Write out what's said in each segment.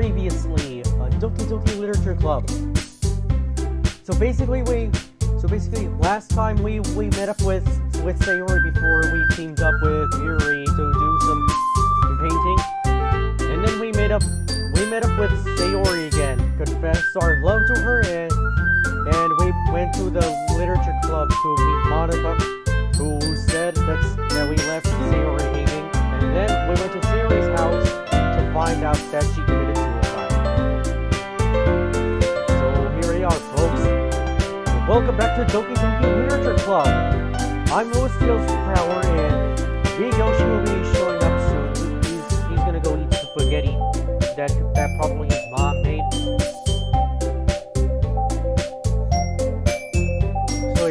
previously, Doki Literature Club. So basically, last time we met up with Sayori before we teamed up with Yuri to do some painting, and then we met up with Sayori again, confessed our love to her, and we went to the literature club to meet Monica, who said that we left Sayori hanging, and then we went to Sayori's house to find out that she committed suicide. So here we are, folks. Welcome back to Doki Literature Club. I'm Louis Steele's Power, and Beeg Yoshi will be showing up soon. He's gonna go eat spaghetti that probably his mom made. So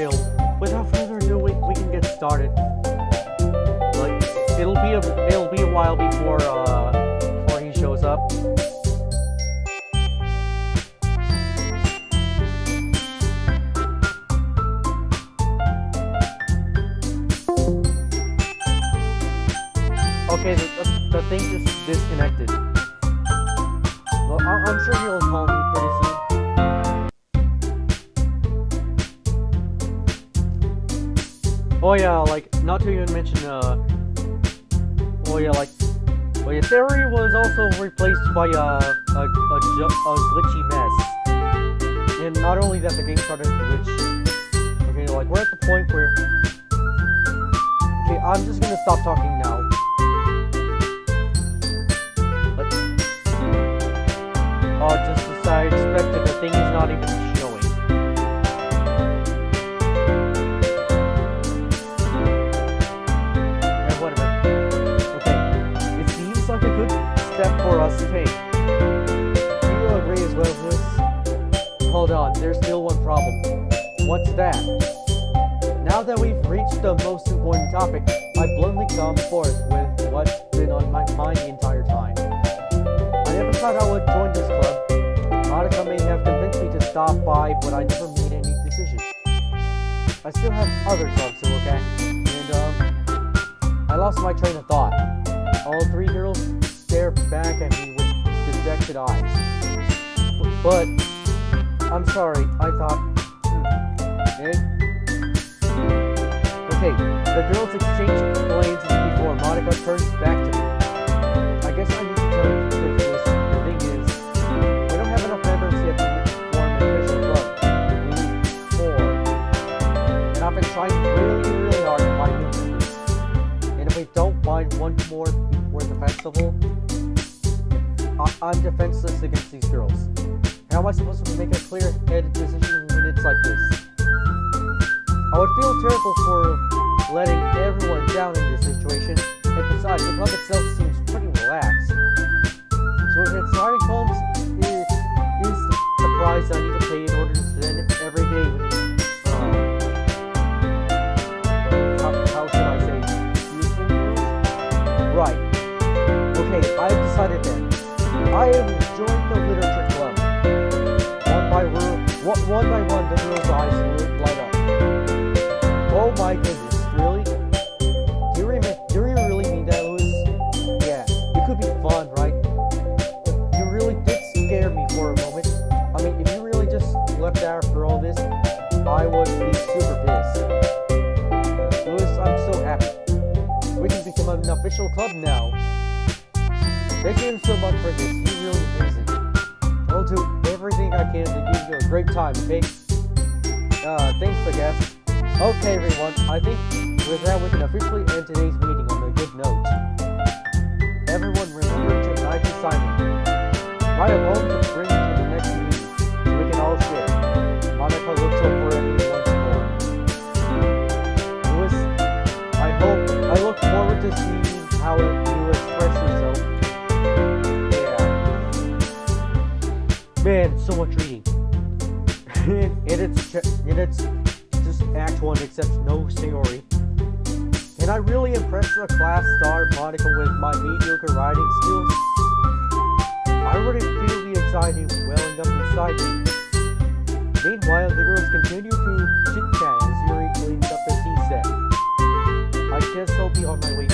without further ado, we can get started. Like it'll be a while before he shows up. Okay, the thing just disconnected. Well, I'm sure he'll call me pretty soon. Oh yeah, like, not to even mention, Theory was also replaced by a glitchy mess. And not only that, the game started to glitch. Okay, like, we're at the point where... Okay, I'm just gonna stop talking now. Just as I expected, the thing is not even showing. Yeah, whatever. Okay, it seems like a good step for us to take. Do you agree as well, Liz? Hold on, there's still one problem. What's that? Now that we've reached the most important topic, I bluntly come forth with what's been on my mind the entire time. I never thought I would join this club. Monica may have convinced me to stop by, but I never made any decision. I still have other clubs to look at, and I lost my train of thought. All three girls stare back at me with dejected eyes. But I'm sorry, I thought, Okay, the girls exchange glances before Monica turns back to me. I guess I need to tell you the truth. The thing is, we don't have enough members yet to form an official club. We need 4. And I've been trying really hard to find new members. And if we don't find one more before the festival, I'm defenseless against these girls. How am I supposed to make a clear-headed decision when it's like this? I would feel terrible for letting everyone down in this situation, and besides, the club itself seems pretty relaxed. So if it starting comes is the price I need to pay in order to spend every day with you. How should I say? Useful girls? Right. Okay, I've decided then. I have joined the literature club. One by one, the girls' eyes would light up. Oh my goodness, really? Do you really mean that, Louis? Yeah, it could be fun, right? You really did scare me for a moment. I mean, if you really just left after all this, I would be super pissed. Louis, I'm so happy. We can become an official club now. Thank you so much for this. You're really amazing. I'll do everything I can to give you a great time, okay? Thanks, I guess. Okay, everyone, I think with that we can officially end today's meeting on a good note. Everyone remember tonight's assignment. Write a poem to bring to the next meeting, so we can all share. Monica looks over at me once more. Louis, I look forward to seeing how you express yourself. Yeah. Man, so much reading. and it's Act 1 except no Sayori. Can I really impress the class star Monica with my mediocre writing skills? I already feel the anxiety welling up inside me. Meanwhile, the girls continue to chit-chat as Yuri cleans up the tea set. I guess I'll be on my way in.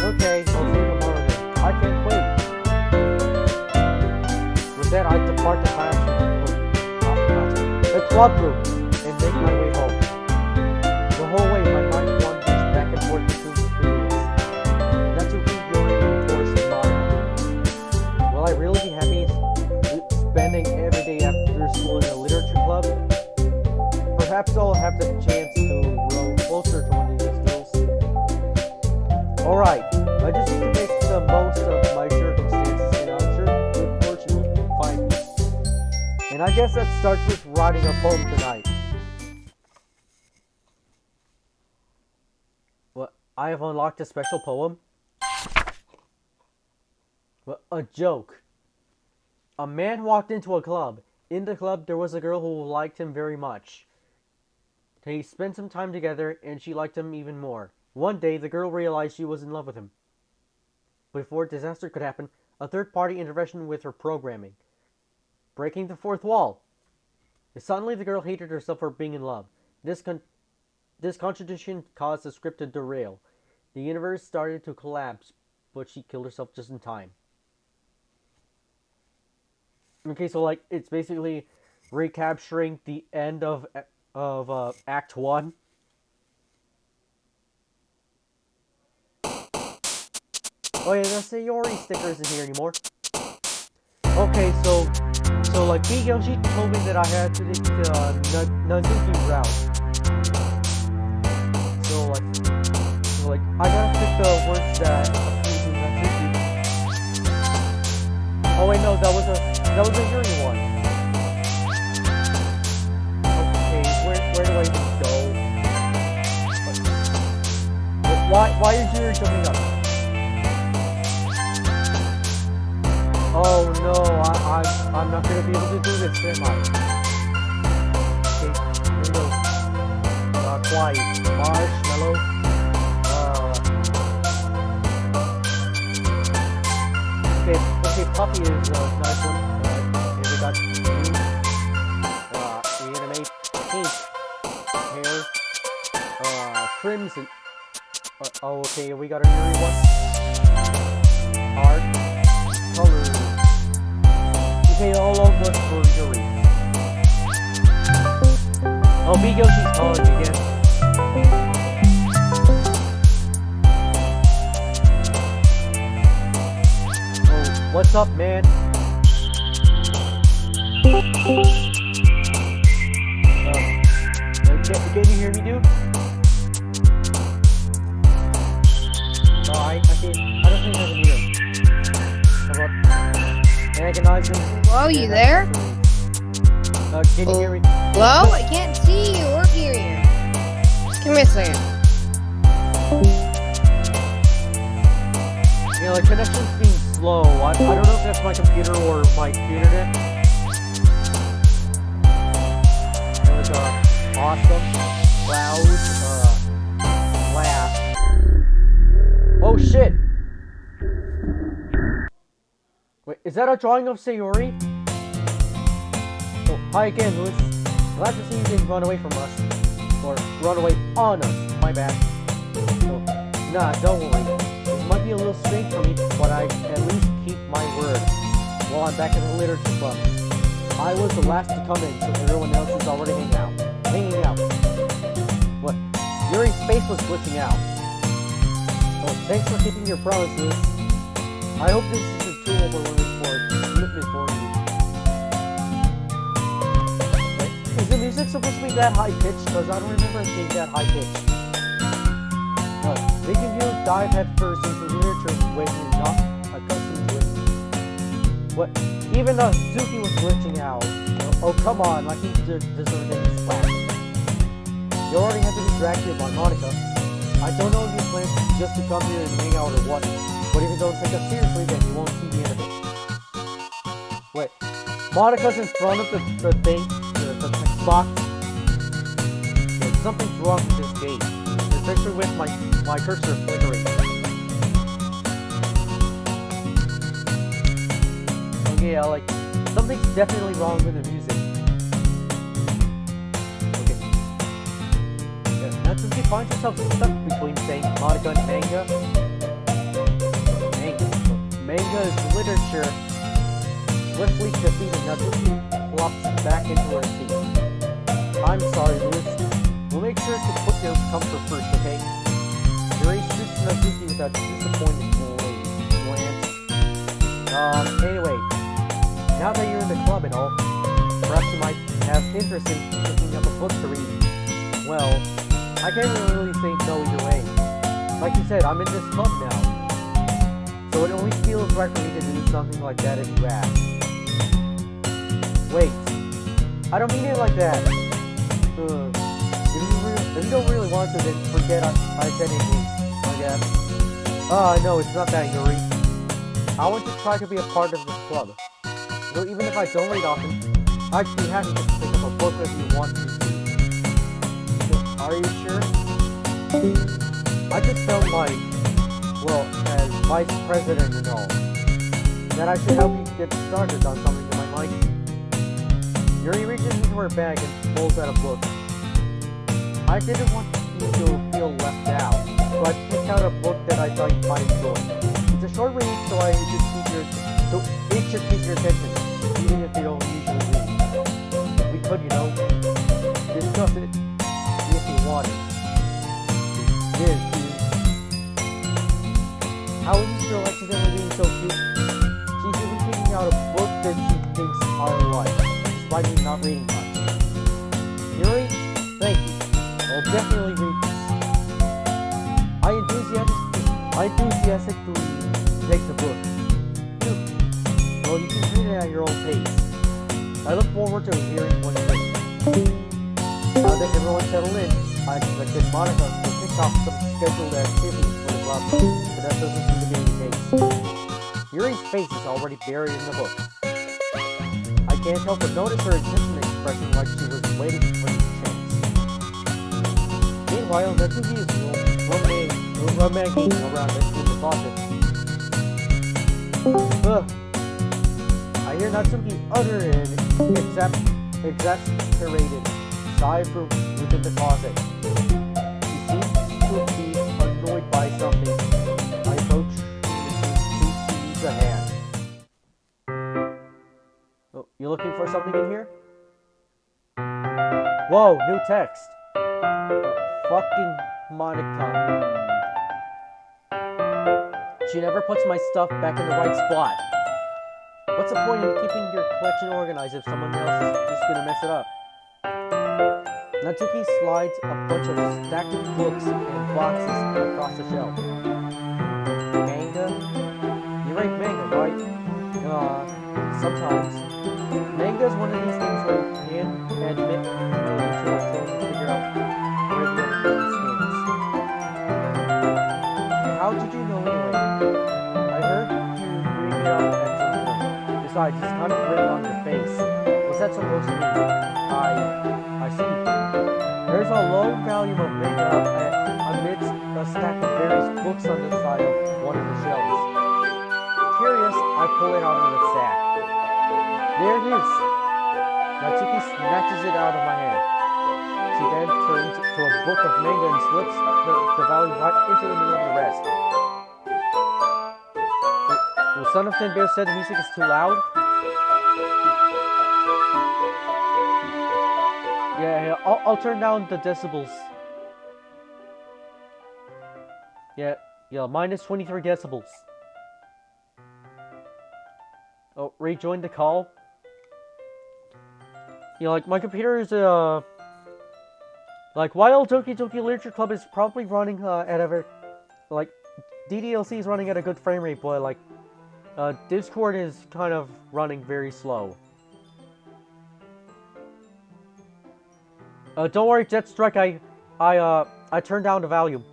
Okay, I'll see you tomorrow then. I can't wait. Instead, I depart the classroom, the club room, and make my way home. The whole way, my mind wanders back and forth between the periods. Natsuki, Yuri, and Force Monica. Will I really be happy spending every day after school in a literature club? Perhaps I'll have the chance to grow closer to one of these girls. Alright, I just need to make the most of my circumstances, and I'm sure good fortune will find me. And I guess that starts with writing a poem tonight. Well, I have unlocked a special poem. Well, a joke. A man walked into a club. In the club, there was a girl who liked him very much. They spent some time together, and she liked him even more. One day, the girl realized she was in love with him. Before disaster could happen, a third-party intervention with her programming. Breaking the fourth wall. Suddenly, the girl hated herself for being in love. This contradiction caused the script to derail. The universe started to collapse, but she killed herself just in time. Okay, so like it's basically recapturing the end of Act 1. Oh yeah, the Sayori sticker isn't here anymore. Okay, so like Beeg Yoshi told me that I had to take the Nazuki route. So like I gotta pick the words that appeal to Nazuki. Oh wait, no, that was a Yuri one. Okay, where do I even go? Why is Yuri jumping up? Oh no, I'm not gonna be able to do this, am I? Okay, here we go. Quiet. Marshmallow. Okay, Puppy is a nice one. Here we got green. Animate. Pink. Hair. Crimson. Oh, okay, we got a Yuri one. Heart. Color. Okay, all of us for Yuri. Oh, Beeg Yoshi's calling again. Oh, what's up, man? Can you hear me, dude? No, I don't think I can hear him. How about agonizing? Hello, you there? Can you hear me? Hello? I can't see you or hear you. Give me a second. Yeah, like connection's being slow. I don't know if that's my computer or my internet. It was awesome. Loud. Laugh. Oh shit! Wait, is that a drawing of Sayori? Oh, hi again, Louis. Glad to see you didn't run away from us. Or run away on us. My bad. Oh, nah, don't worry. It might be a little strange for me, but I at least keep my word. While I'm back in the literature club. I was the last to come in, so everyone else is already hanging out. What? Yuri's face was glitching out. Oh, thanks for keeping your promise, Louis. I hope this is a too overwhelming commitment for you. Wait, is the music supposed to be that high-pitched? Because I don't remember it being that high-pitched. No, making you dive headfirst into literature when you're not accustomed to it. What? Even Doki was glitching out. Oh, come on, like he deserved any slack. You already had to be dragged here by Monica. I don't know if you plan just to come here and hang out or what, but if you don't take us seriously, then you won't see the end of it. Wait, Monica's in front of the thing, the text box. Yeah, something's wrong with this game, especially with my cursor flickering. Okay, like, something's definitely wrong with the music. Natsuki finds herself stuck between saying Monica and manga. Manga is literature. swiftly defeating Natsuki, flops back into her seat. I'm sorry, Louis. We'll make sure to put your comfort first, okay? Yuri shoots Natsuki with a disappointed glance. Anyway, now that you're in the club and all, perhaps you might have interest in picking up a book to read. Well, I can't really say no either way. Like you said, I'm in this club now. So it only feels right for me to do something like that if you ask. Wait, I don't mean it like that. If you don't really want to, then forget I said anything, I guess. No, it's not that, Yuri. I want to try to be a part of this club. So even if I don't read often, I'd be happy to pick up a book if you want me to. Are you sure? I just felt like, well, as vice president and all, that I should help you get started on something you might like. Yuri reaches into her bag and pulls out a book. I didn't want you to feel left out, so I picked out a book that I thought you might enjoy. It's a short read, so it should keep your attention, even if you don't usually read. We could, discuss it if you wanted. How is this girl accidentally being so cute? She's even picking out a book that she thinks are alike, despite me not reading much. Yuri, thank you. I'll definitely read this. I enthusiastically take the book. Well, you can read it at your own pace. I look forward to hearing what you read. Now that everyone's settled in, I expected Monica to pick off some scheduled activities for the club, but that doesn't seem to be the case. Yuri's face is already buried in the book. I can't help but notice her intention expression like she was waiting for this chance. Meanwhile, Natsuki is rummaging around in the closet. I hear Natsuki utter an exasperated sigh from within the closet. She seems to be annoyed by something. I approach and sees a hand. Oh, you looking for something in here? Whoa, new text. Fucking Monica. She never puts my stuff back in the right spot. What's the point in keeping your collection organized if someone else is just gonna mess it up? Natsuki slides a bunch of stacked books and boxes across the shelf. Manga? You read manga, right? Sometimes. Manga is one of these things where you can't admit really until you figure out where the other person stands. How did you know anyway? I heard you read it out at some point. Besides, it's kind of written on your face. What's that supposed to mean? I see. There's a low volume of manga amidst a stack of various books on the side of one of the shelves. Curious, I pull it out of the sack. There it is. Natsuki snatches it out of my hand. She then turns to a book of manga and slips the volume right into the middle of the rest. The Son of Ten Bears said the music is too loud. Yeah, I'll turn down the decibels. Yeah, minus 23 decibels. Oh, rejoin the call. Like, my computer is, like, while Doki Literature Club is probably running, at a, like, DDLC is running at a good frame rate, but, like, Discord is kind of running very slow. Don't worry, Jetstrike, I turned down the volume.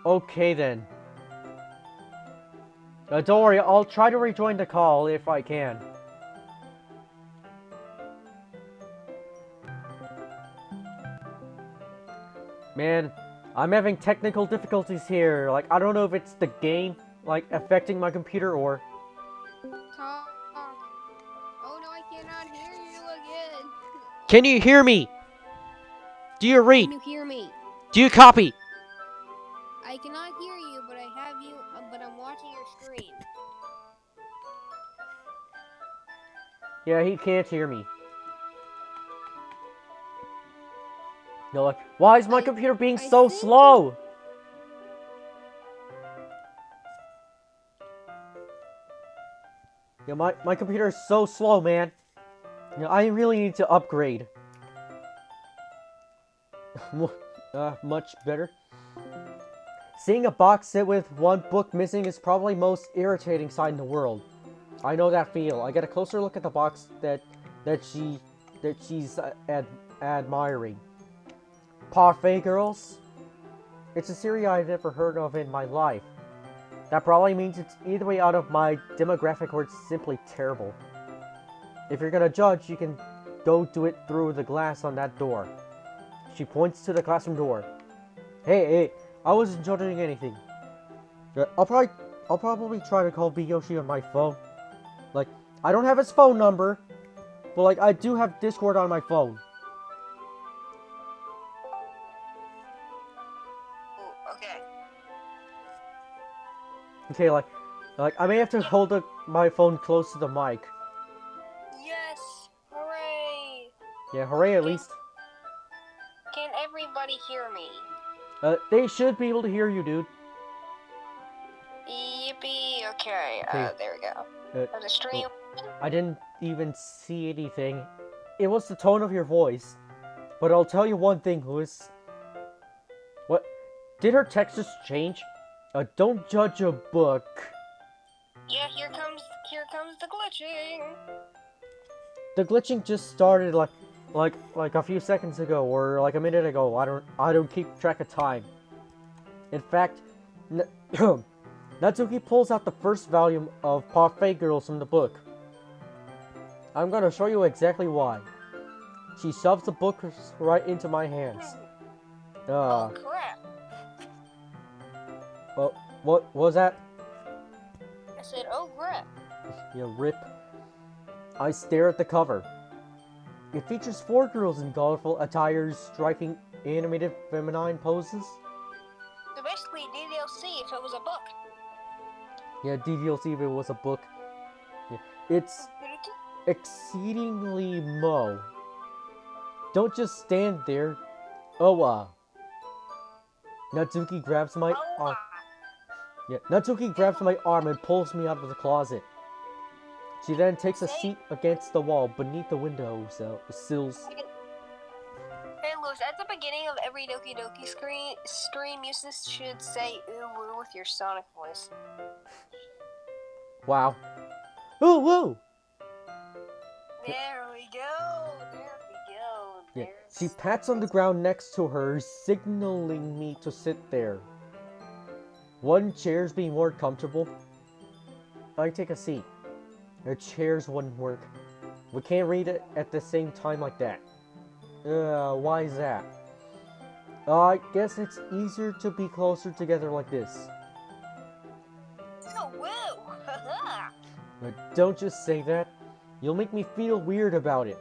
Okay, then. Don't worry, I'll try to rejoin the call if I can. Man, I'm having technical difficulties here. Like, I don't know if it's the game, like, affecting my computer or... Talk. Oh no, I cannot hear you again. Can you hear me? Do you read? Can you hear me? Do you copy? I cannot hear you, but I have you, but I'm watching your screen. Yeah, he can't hear me. No, like, why is my computer being so slow? Yeah, my computer is so slow, man. Yeah, I really need to upgrade. Much better. Seeing a box set with one book missing is probably most irritating sight in the world. I know that feel. I get a closer look at the box that she's admiring. Parfait Girls? It's a series I've never heard of in my life. That probably means it's either way out of my demographic or it's simply terrible. If you're gonna judge, you can go do it through the glass on that door. She points to the classroom door. Hey, I wasn't judging anything. I'll probably try to call Beeg Yoshi on my phone. Like, I don't have his phone number, but like I do have Discord on my phone. Okay. Okay, like I may have to hold my phone close to the mic. Yes! Hooray! Yeah, hooray at least. Can everybody hear me? They should be able to hear you, dude. Yippee! Okay, Okay. there we go. The stream. I didn't even see anything. It was the tone of your voice. But I'll tell you one thing, Lewis. What? Did her text just change? Don't judge a book. Yeah, here comes the glitching. The glitching just started like a few seconds ago or like a minute ago. I don't keep track of time. In fact, Natsuki pulls out the first volume of Parfait Girls from the book. I'm gonna show you exactly why. She shoves the book right into my hands. Oh crap! Well, what was that? I said, oh crap. Yeah, rip. I stare at the cover. It features 4 girls in colorful attires, striking animated feminine poses. So basically, DLC if it was a book. Yeah, DVLC if it was a book. Yeah. It's exceedingly mo. Don't just stand there. Natsuki grabs my arm. Yeah, Natsuki grabs my arm and pulls me out of the closet. She then takes a seat against the wall beneath the window sills. Hey Lewis, at the beginning of every Doki Doki stream, you should say ooh woo with your Sonic voice. Wow. Ooh woo! There we go. Yeah, she pats on the ground next to her, signaling me to sit there. One chair's being more comfortable. I take a seat. Her chairs wouldn't work. We can't read it at the same time like that. Why is that? I guess it's easier to be closer together like this. Oh, woo! Don't just say that. You'll make me feel weird about it.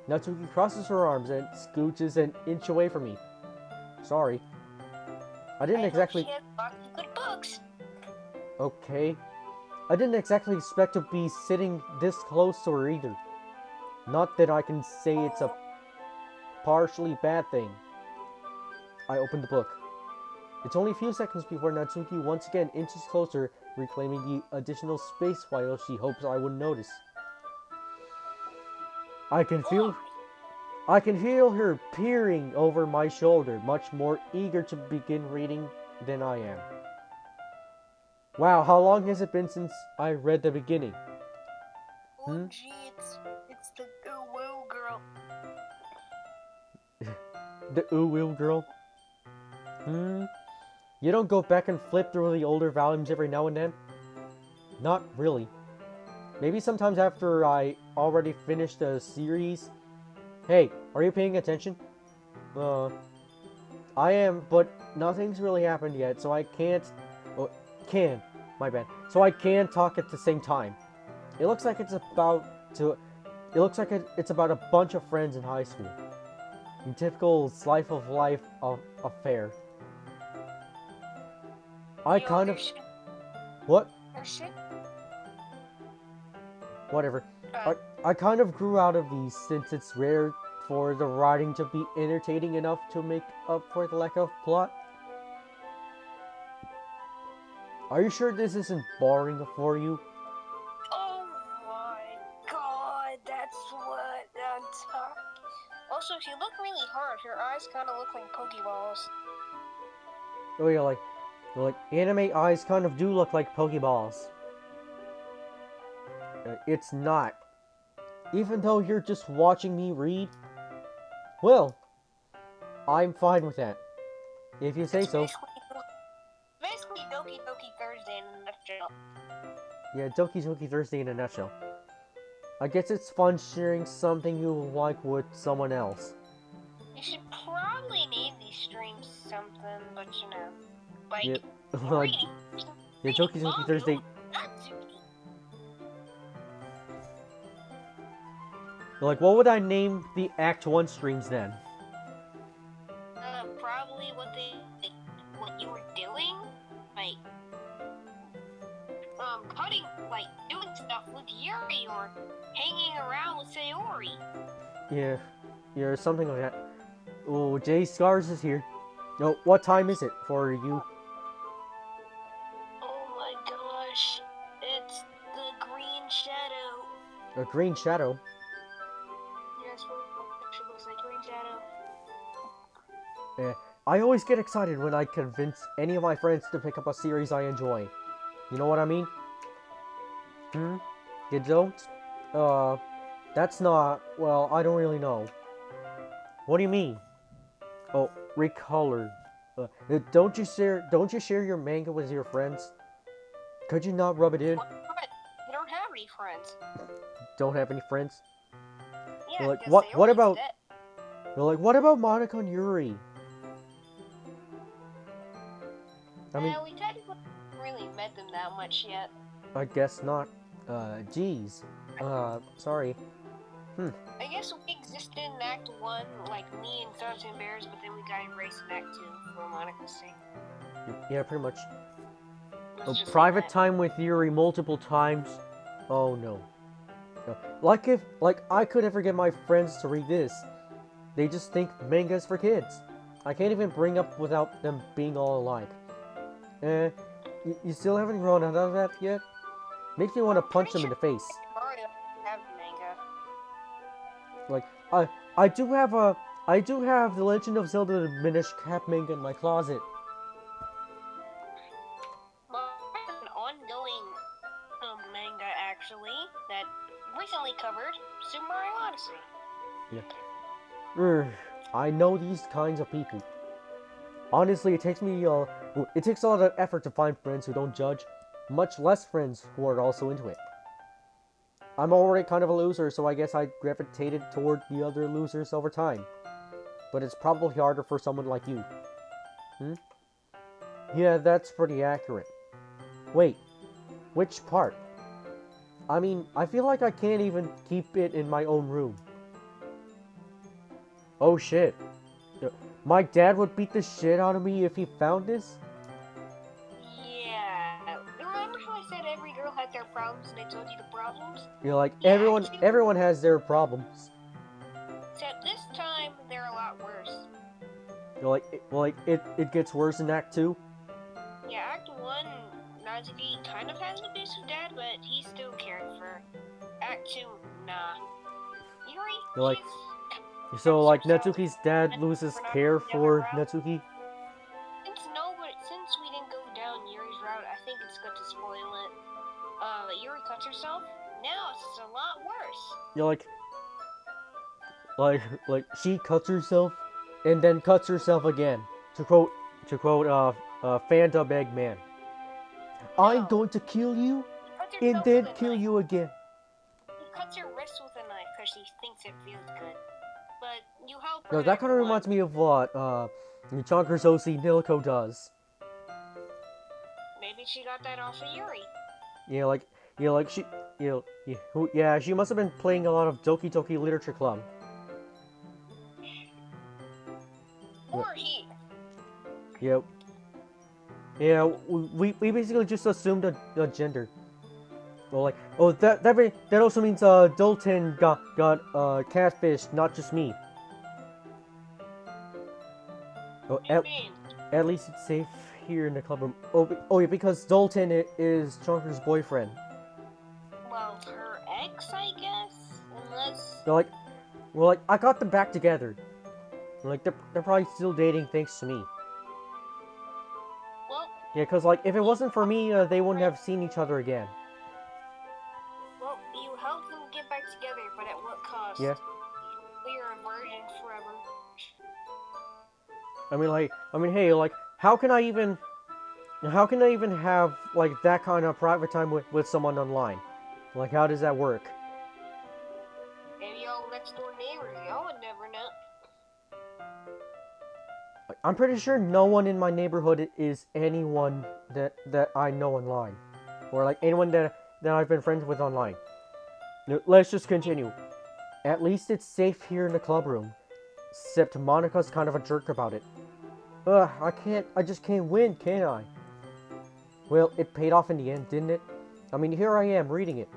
Natsuki crosses her arms and scooches an inch away from me. Sorry. I didn't exactly... Good books. Okay. I didn't exactly expect to be sitting this close to her either. Not that I can say it's a partially bad thing. I opened the book. It's only a few seconds before Natsuki once again inches closer, reclaiming the additional space while she hopes I wouldn't notice. I can feel her peering over my shoulder, much more eager to begin reading than I am. Wow, how long has it been since I read the beginning? Oh gee, it's the ooh woo girl. The ooh woo girl? You don't go back and flip through the older volumes every now and then? Not really. Maybe sometimes after I already finished a series. Hey, are you paying attention? I am, but nothing's really happened yet, so I can't... my bad. So I can talk at the same time. It looks like it's about a bunch of friends in high school. A typical slice of life affair. I kind of... What? Whatever. I kind of grew out of these since it's rare for the writing to be entertaining enough to make up for the lack of plot. Are you sure this isn't boring for you? Oh my god, that's what I'm talking. Also, if you look really hard, your eyes kind of look like Pokeballs. Oh yeah, like anime eyes kind of do look like Pokeballs. It's not. Even though you're just watching me read, well, I'm fine with that. If you say so. Basically Doki Doki Thursday in a nutshell. Yeah, Doki Doki Thursday in a nutshell. I guess it's fun sharing something you like with someone else. You should probably name these streams something, but you know, like, Yeah, like, reading, yeah, Doki Doki Thursday. Natsuki. Like, what would I name the Act 1 streams then? Probably what you were doing, like, cutting, like, doing stuff with Yuri or hanging around with Sayori. Yeah, something like that. Oh, Jay Scars is here. No, what time is it for you? Oh my gosh, it's the Green Shadow. A green shadow? Yes, it looks like Green Shadow. I always get excited when I convince any of my friends to pick up a series I enjoy. You know what I mean? You don't? That's not... Well, I don't really know. What do you mean? Oh, recolored. Don't you share your manga with your friends? Could you not rub it in? What? You don't have any friends. Don't have any friends? Yeah, Like, because what Sayori's about... dead. Like, what about Monica and Yuri? I mean, we technically haven't really met them that much yet. I guess not. Geez. Sorry. I guess we existed in Act 1, like me and Sons and Bears, but then we got erased in Act 2 for Monica's sake. Yeah, pretty much. Let's just say Private that. time with Yuri multiple times. Oh no. Like I could ever get my friends to read this. They just think manga's for kids. I can't even bring up without them being all alike. You still haven't grown out of that yet? Makes me want to punch them in the face. Mario have manga. Like, I do have The Legend of Zelda the Minish Cap manga in my closet. Well, I have an ongoing manga, actually, that recently covered Super Mario Odyssey. Yeah. I know these kinds of people. Honestly, it takes a lot of effort to find friends who don't judge, much less friends who are also into it. I'm already kind of a loser, so I guess I gravitated toward the other losers over time. But it's probably harder for someone like you. Yeah, that's pretty accurate. Wait, which part? I mean, I feel like I can't even keep it in my own room. Oh shit. My dad would beat the shit out of me if he found this? Yeah. Remember how I said every girl had their problems and I told you the problems? You know, like, Yeah, everyone has their problems. Except this time, they're a lot worse. You know, like, it gets worse in Act 2? Yeah, Act 1, Natsuki kind of has an abusive dad, but he's still caring for her. Act 2, nah. Yuri, You're like- she's So, like, herself. Natsuki's dad loses care for Natsuki? Since we didn't go down Yuri's route, I think it's good to spoil it. Yuri cuts herself. Now it's a lot worse. You're like she cuts herself and then cuts herself again. To quote Fanta Eggman. I'm going to kill you and then kill you again. He cuts her wrist with a knife because she thinks it feels good. But you help her. No, that kind of reminds me of what Chonker's OC Nilco does. Maybe she got that off of Yuri. She must have been playing a lot of Doki Doki Literature Club. Or he. Yeah, we basically just assumed a gender. Well, like, oh, that also means Dalton got catfished, not just me. Oh, What do you mean? at least it's safe here in the club room. Oh yeah, because Dalton is Chunker's boyfriend. Well, her ex, I guess? Unless... They're like, well, like, I got them back together. Like, they're probably still dating thanks to me. Well, Yeah, cause like, if it wasn't for me, they wouldn't have seen each other again. well, you helped them get back together, but at what cost? Yeah. We are a virgin forever. I mean, hey, like, how can I even have, like, that kind of private time with someone online? Like, how does that work? Maybe y'all next door neighbors, y'all would never know. I'm pretty sure no one in my neighborhood is anyone that I know online. Or, like, anyone that I've been friends with online. Let's just continue. At least it's safe here in the club room. Except Monica's kind of a jerk about it. Ugh, I just can't win, can I? Well, it paid off in the end, didn't it? I mean, here I am, reading it.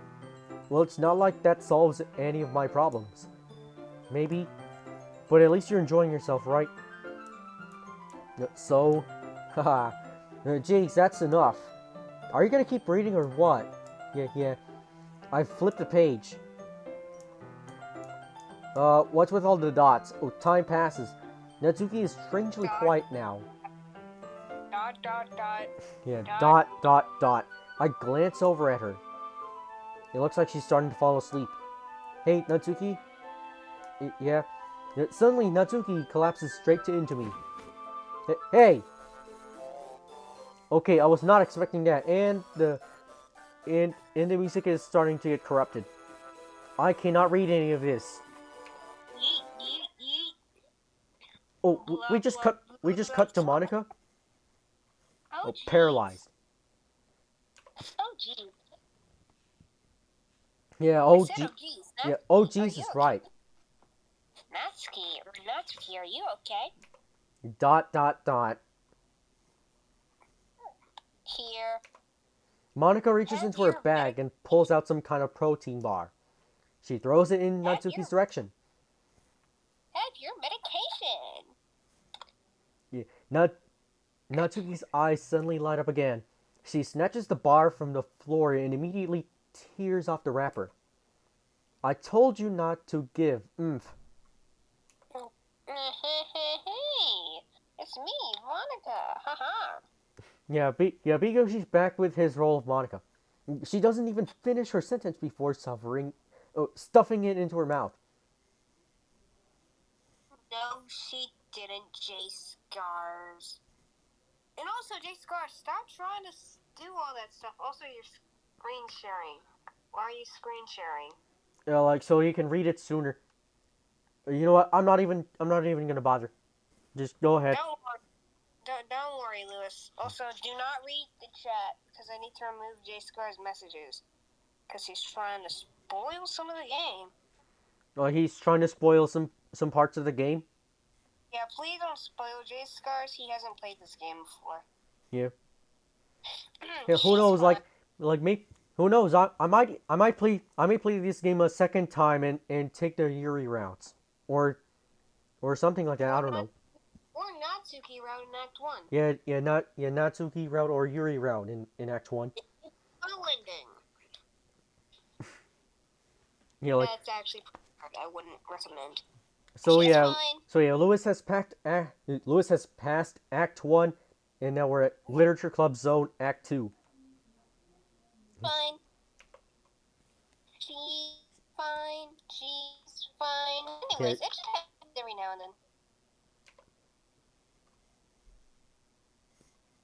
Well, it's not like that solves any of my problems. Maybe. But at least you're enjoying yourself, right? So, haha. Jeez, that's enough. Are you gonna keep reading or what? Yeah. I flipped the page. What's with all the dots? Oh, time passes. Natsuki is strangely quiet now. Dot. Yeah, Dot. dot. I glance over at her. It looks like she's starting to fall asleep. Hey, Natsuki? Yeah. Suddenly, Natsuki collapses straight into me. Hey! Okay, I was not expecting that, and the music is starting to get corrupted. I cannot read any of this. Yeet. Oh, we just cut to Monica. Oh, geez. paralyzed. Oh, geez. Yeah, I said, geez. yeah, oh, geez is right. Natsuki, are you okay? Dot. Here. Monica reaches into her bag and pulls out some kind of protein bar. She throws it in Natsuki's direction. Have your medication. Yeah, Natsuki's eyes suddenly light up again. She snatches the bar from the floor and immediately tears off the wrapper. I told you not to give oomph. It's me, Monica. Haha. Yeah, Beeg Yoshi's back with his role of Monica. She doesn't even finish her sentence before stuffing it into her mouth. No, she didn't, J Scars. And also, J Scars, stop trying to do all that stuff. Also, you're screen sharing. Why are you screen sharing? Like so you can read it sooner. You know what? I'm not even gonna bother. Just go ahead. Don't worry, Lewis. Also, do not read the chat because I need to remove J Scar's messages because he's trying to spoil some of the game. He's trying to spoil some parts of the game. Yeah, please don't spoil J Scars. He hasn't played this game before. Yeah. Yeah. Who knows? Fun. Like me. Who knows? I might play this game a second time and take the Yuri routes or something like that. I don't know. Or Natsuki route in Act 1. Yeah, Natsuki route or Yuri route in Act 1. Full ending. Yeah, like That's actually hard. I wouldn't recommend. so. She's Yeah, fine. so yeah. Lewis has passed Act 1, and now we're at Literature Club Zone Act 2. Fine. She's fine. She's fine. Anyways, it just happens every now and then.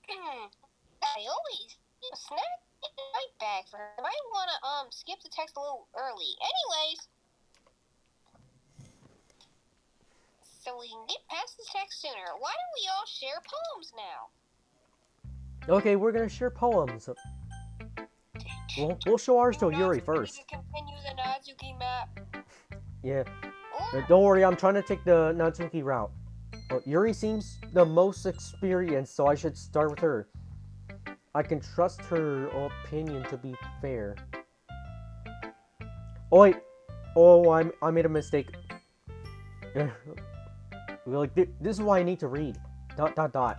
I always snack right back for her. I might want to skip the text a little early. Anyways, so we can get past the text sooner. Why don't we all share poems now? Okay, we're gonna share poems. We'll show ours to Yuri first. We can continue the Natsuki map. Yeah. Or Don't worry, I'm trying to take the Natsuki route. Yuri seems the most experienced, so I should start with her. I can trust her opinion to be fair. Oh wait. Oh, I made a mistake. Like, this is why I need to read. Dot dot dot.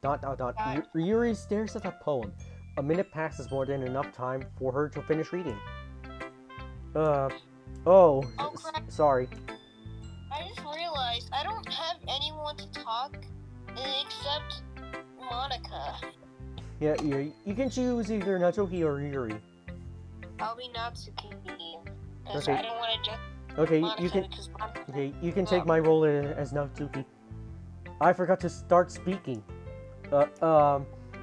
Dot dot dot. Yuri stares at the poem. A minute passes, more than enough time for her to finish reading. Oh, Oh crap! sorry. I just realized I don't have anyone to talk except Monica. Yeah, you can choose either Natsuki or Yuri. I'll be Natsuki. Because Okay. I don't want to just Okay, Monica you can. because Monica. Okay, you can take my role as Natsuki. I forgot to start speaking.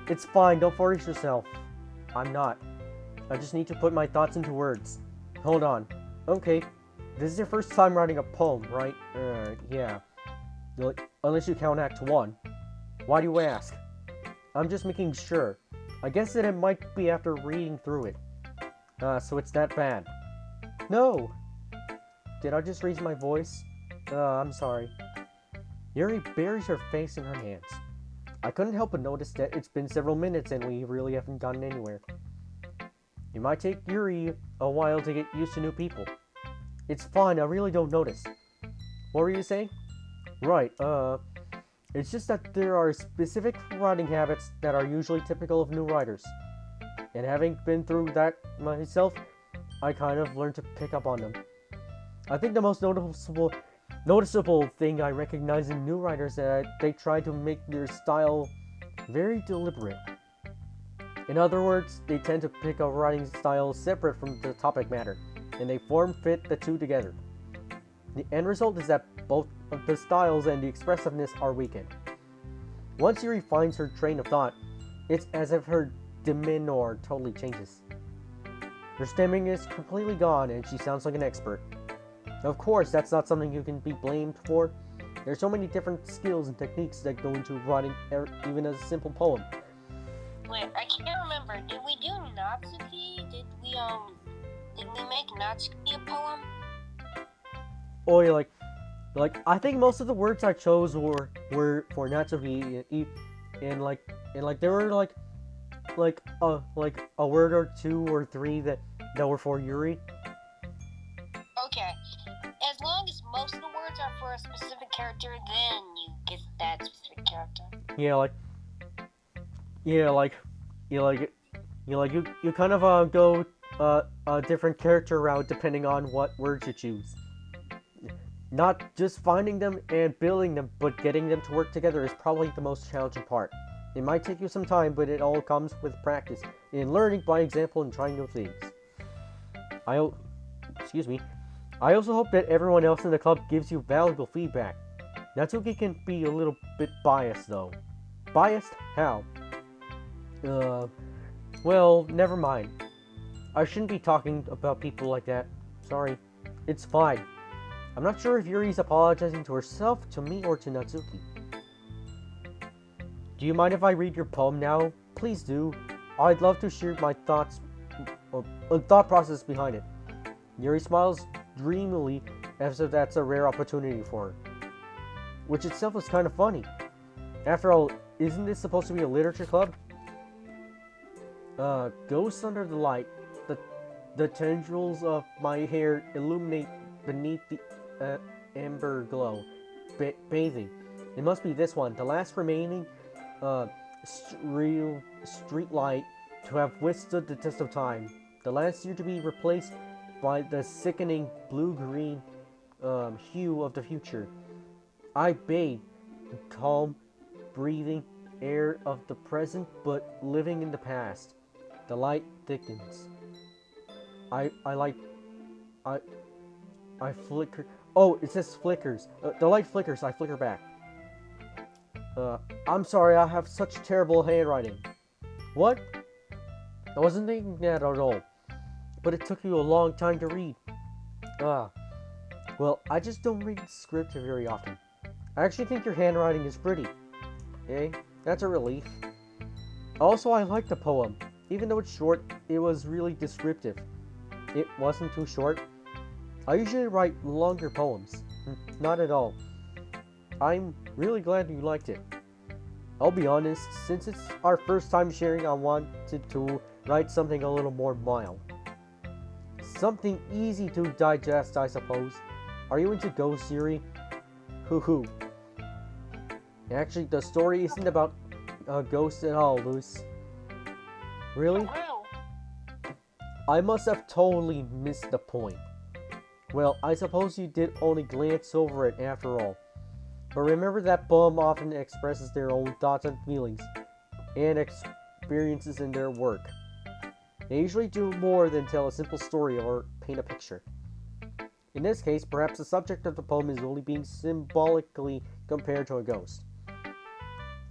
It's fine. Don't force yourself. I'm not. I just need to put my thoughts into words. Hold on. Okay, this is your first time writing a poem, right? Yeah. Unless you count Act 1. Why do you ask? I'm just making sure. I guess that it might be after reading through it. So it's that bad. No! Did I just raise my voice? I'm sorry. Yuri buries her face in her hands. I couldn't help but notice that it's been several minutes and we really haven't gotten anywhere. It might take Yuri a while to get used to new people. It's fine, I really don't notice. What were you saying? Right, it's just that there are specific writing habits that are usually typical of new writers. And having been through that myself, I kind of learned to pick up on them. I think the most noticeable thing I recognize in new writers is that they try to make their style very deliberate. In other words, they tend to pick a writing style separate from the topic matter, and they fit the two together. The end result is that both of the styles and the expressiveness are weakened. Once Yuri finds her train of thought, it's as if her demeanor totally changes. Her stemming is completely gone and she sounds like an expert. Of course, that's not something you can be blamed for. There's so many different skills and techniques that go into writing even a simple poem. Wait, I can't remember. Did we do Natsuki? Did we make Natsuki a poem? Oh, yeah, like I think most of the words I chose were for Natsuki, and there were like a word or two or three that were for Yuri. Okay. As long as most of the words are for a specific character, then you get that specific character. You kind of go a different character route depending on what words you choose. Not just finding them and building them, but getting them to work together is probably the most challenging part. It might take you some time, but it all comes with practice and learning by example and trying new things. I also hope that everyone else in the club gives you valuable feedback. Natsuki can be a little bit biased though. Biased? How? Well, never mind. I shouldn't be talking about people like that. Sorry. It's fine. I'm not sure if Yuri's apologizing to herself, to me, or to Natsuki. Do you mind if I read your poem now? Please do. I'd love to share my thought process behind it. Yuri smiles dreamily as if that's a rare opportunity for her. Which itself is kind of funny. After all, isn't this supposed to be a literature club? Ghosts under the light. The tendrils of my hair illuminate beneath the amber glow. Bathing. It must be this one. The last remaining street light to have withstood the test of time. The last year to be replaced by the sickening blue-green hue of the future. I bathe, calm, breathing air of the present, but living in the past. The light thickens. I flicker. Oh, it says flickers. The light flickers. I flicker back. I'm sorry. I have such terrible handwriting. What? I wasn't thinking that at all. But it took you a long time to read. Well, I just don't read script very often. I actually think your handwriting is pretty. Eh? That's a relief. Also, I like the poem. Even though it's short, it was really descriptive. It wasn't too short. I usually write longer poems. Not at all. I'm really glad you liked it. I'll be honest, since it's our first time sharing, I wanted to write something a little more mild. Something easy to digest, I suppose. Are you into ghosts, Yuri? Hoo hoo. Actually, the story isn't about ghosts at all, Luce. Really? Wow. I must have totally missed the point. Well, I suppose you did only glance over it after all. But remember that poem often expresses their own thoughts and feelings, and experiences in their work. They usually do more than tell a simple story or paint a picture. In this case, perhaps the subject of the poem is only being symbolically compared to a ghost.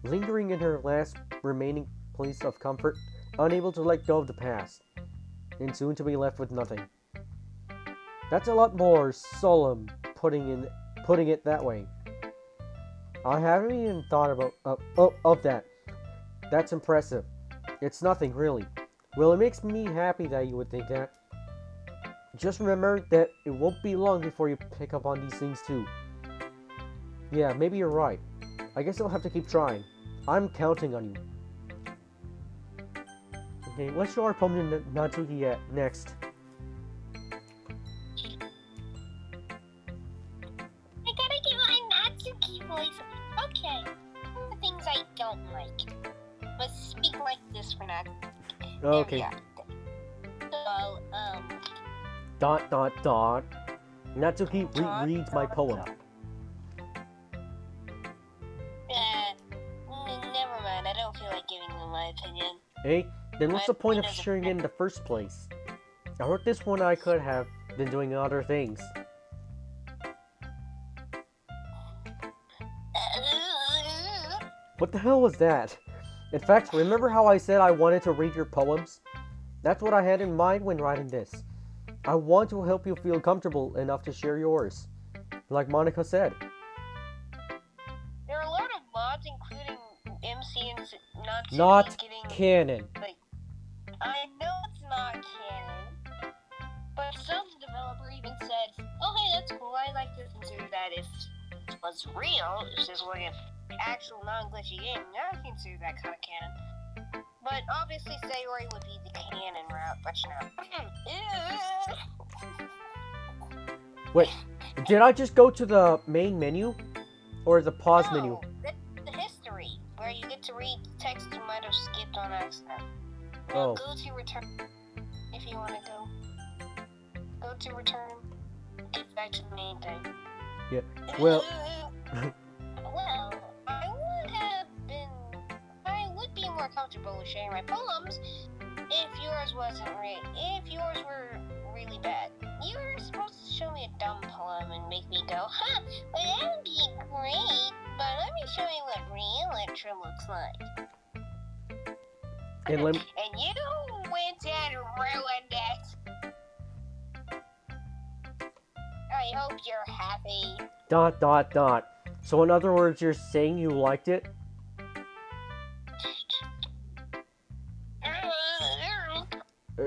Lingering in her last remaining place of comfort, unable to let go of the past, and soon to be left with nothing. That's a lot more solemn, putting it that way. I haven't even thought of that. That's impressive. It's nothing, really. Well, it makes me happy that you would think that. Just remember that it won't be long before you pick up on these things too. Yeah, maybe you're right. I guess I'll have to keep trying. I'm counting on you. Okay, let's show our poem to Natsuki next. I gotta get my Natsuki voice. Okay. The things I don't like. But speak like this for Natsuki. Okay. There we go. So, Natsuki reads my poem. Never mind. I don't feel like giving them my opinion. Hey, then what's the point of sharing it in the first place? I wrote this when I could have been doing other things. What the hell was that? In fact, remember how I said I wanted to read your poems? That's what I had in mind when writing this. I want to help you feel comfortable enough to share yours. Like Monica said. There are a lot of mods, including MC and Not getting... canon. Like, I know it's not canon, but some developer even said, oh hey, that's cool, I like to consider that if it was real, if this was an actual non-glitchy game, I consider that kind of canon. But obviously Sayori would be the canon route, but Wait, did I just go to the main menu? Or the pause menu? The history, where you get to read text you might have skipped on accident. Oh. Go to return, if you want to go. Go to return, get back to the main thing. Yeah, well... Well, I would be more comfortable with sharing my poems if yours were really bad. You were supposed to show me a dumb poem and make me go, huh, well that would be great, but let me show you what real literature looks like. And you went and ruined it. I hope you're happy. ... So in other words, you're saying you liked it?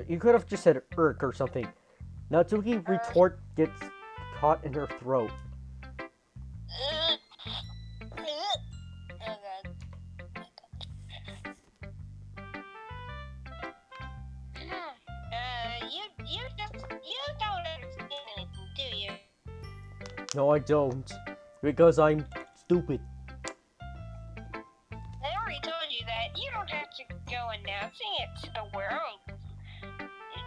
You could have just said irk or something. Natsuki retort gets caught in her throat. You don't understand anything, do you? No, I don't. Because I'm stupid. I already told you that. You don't have to go announcing it to the world.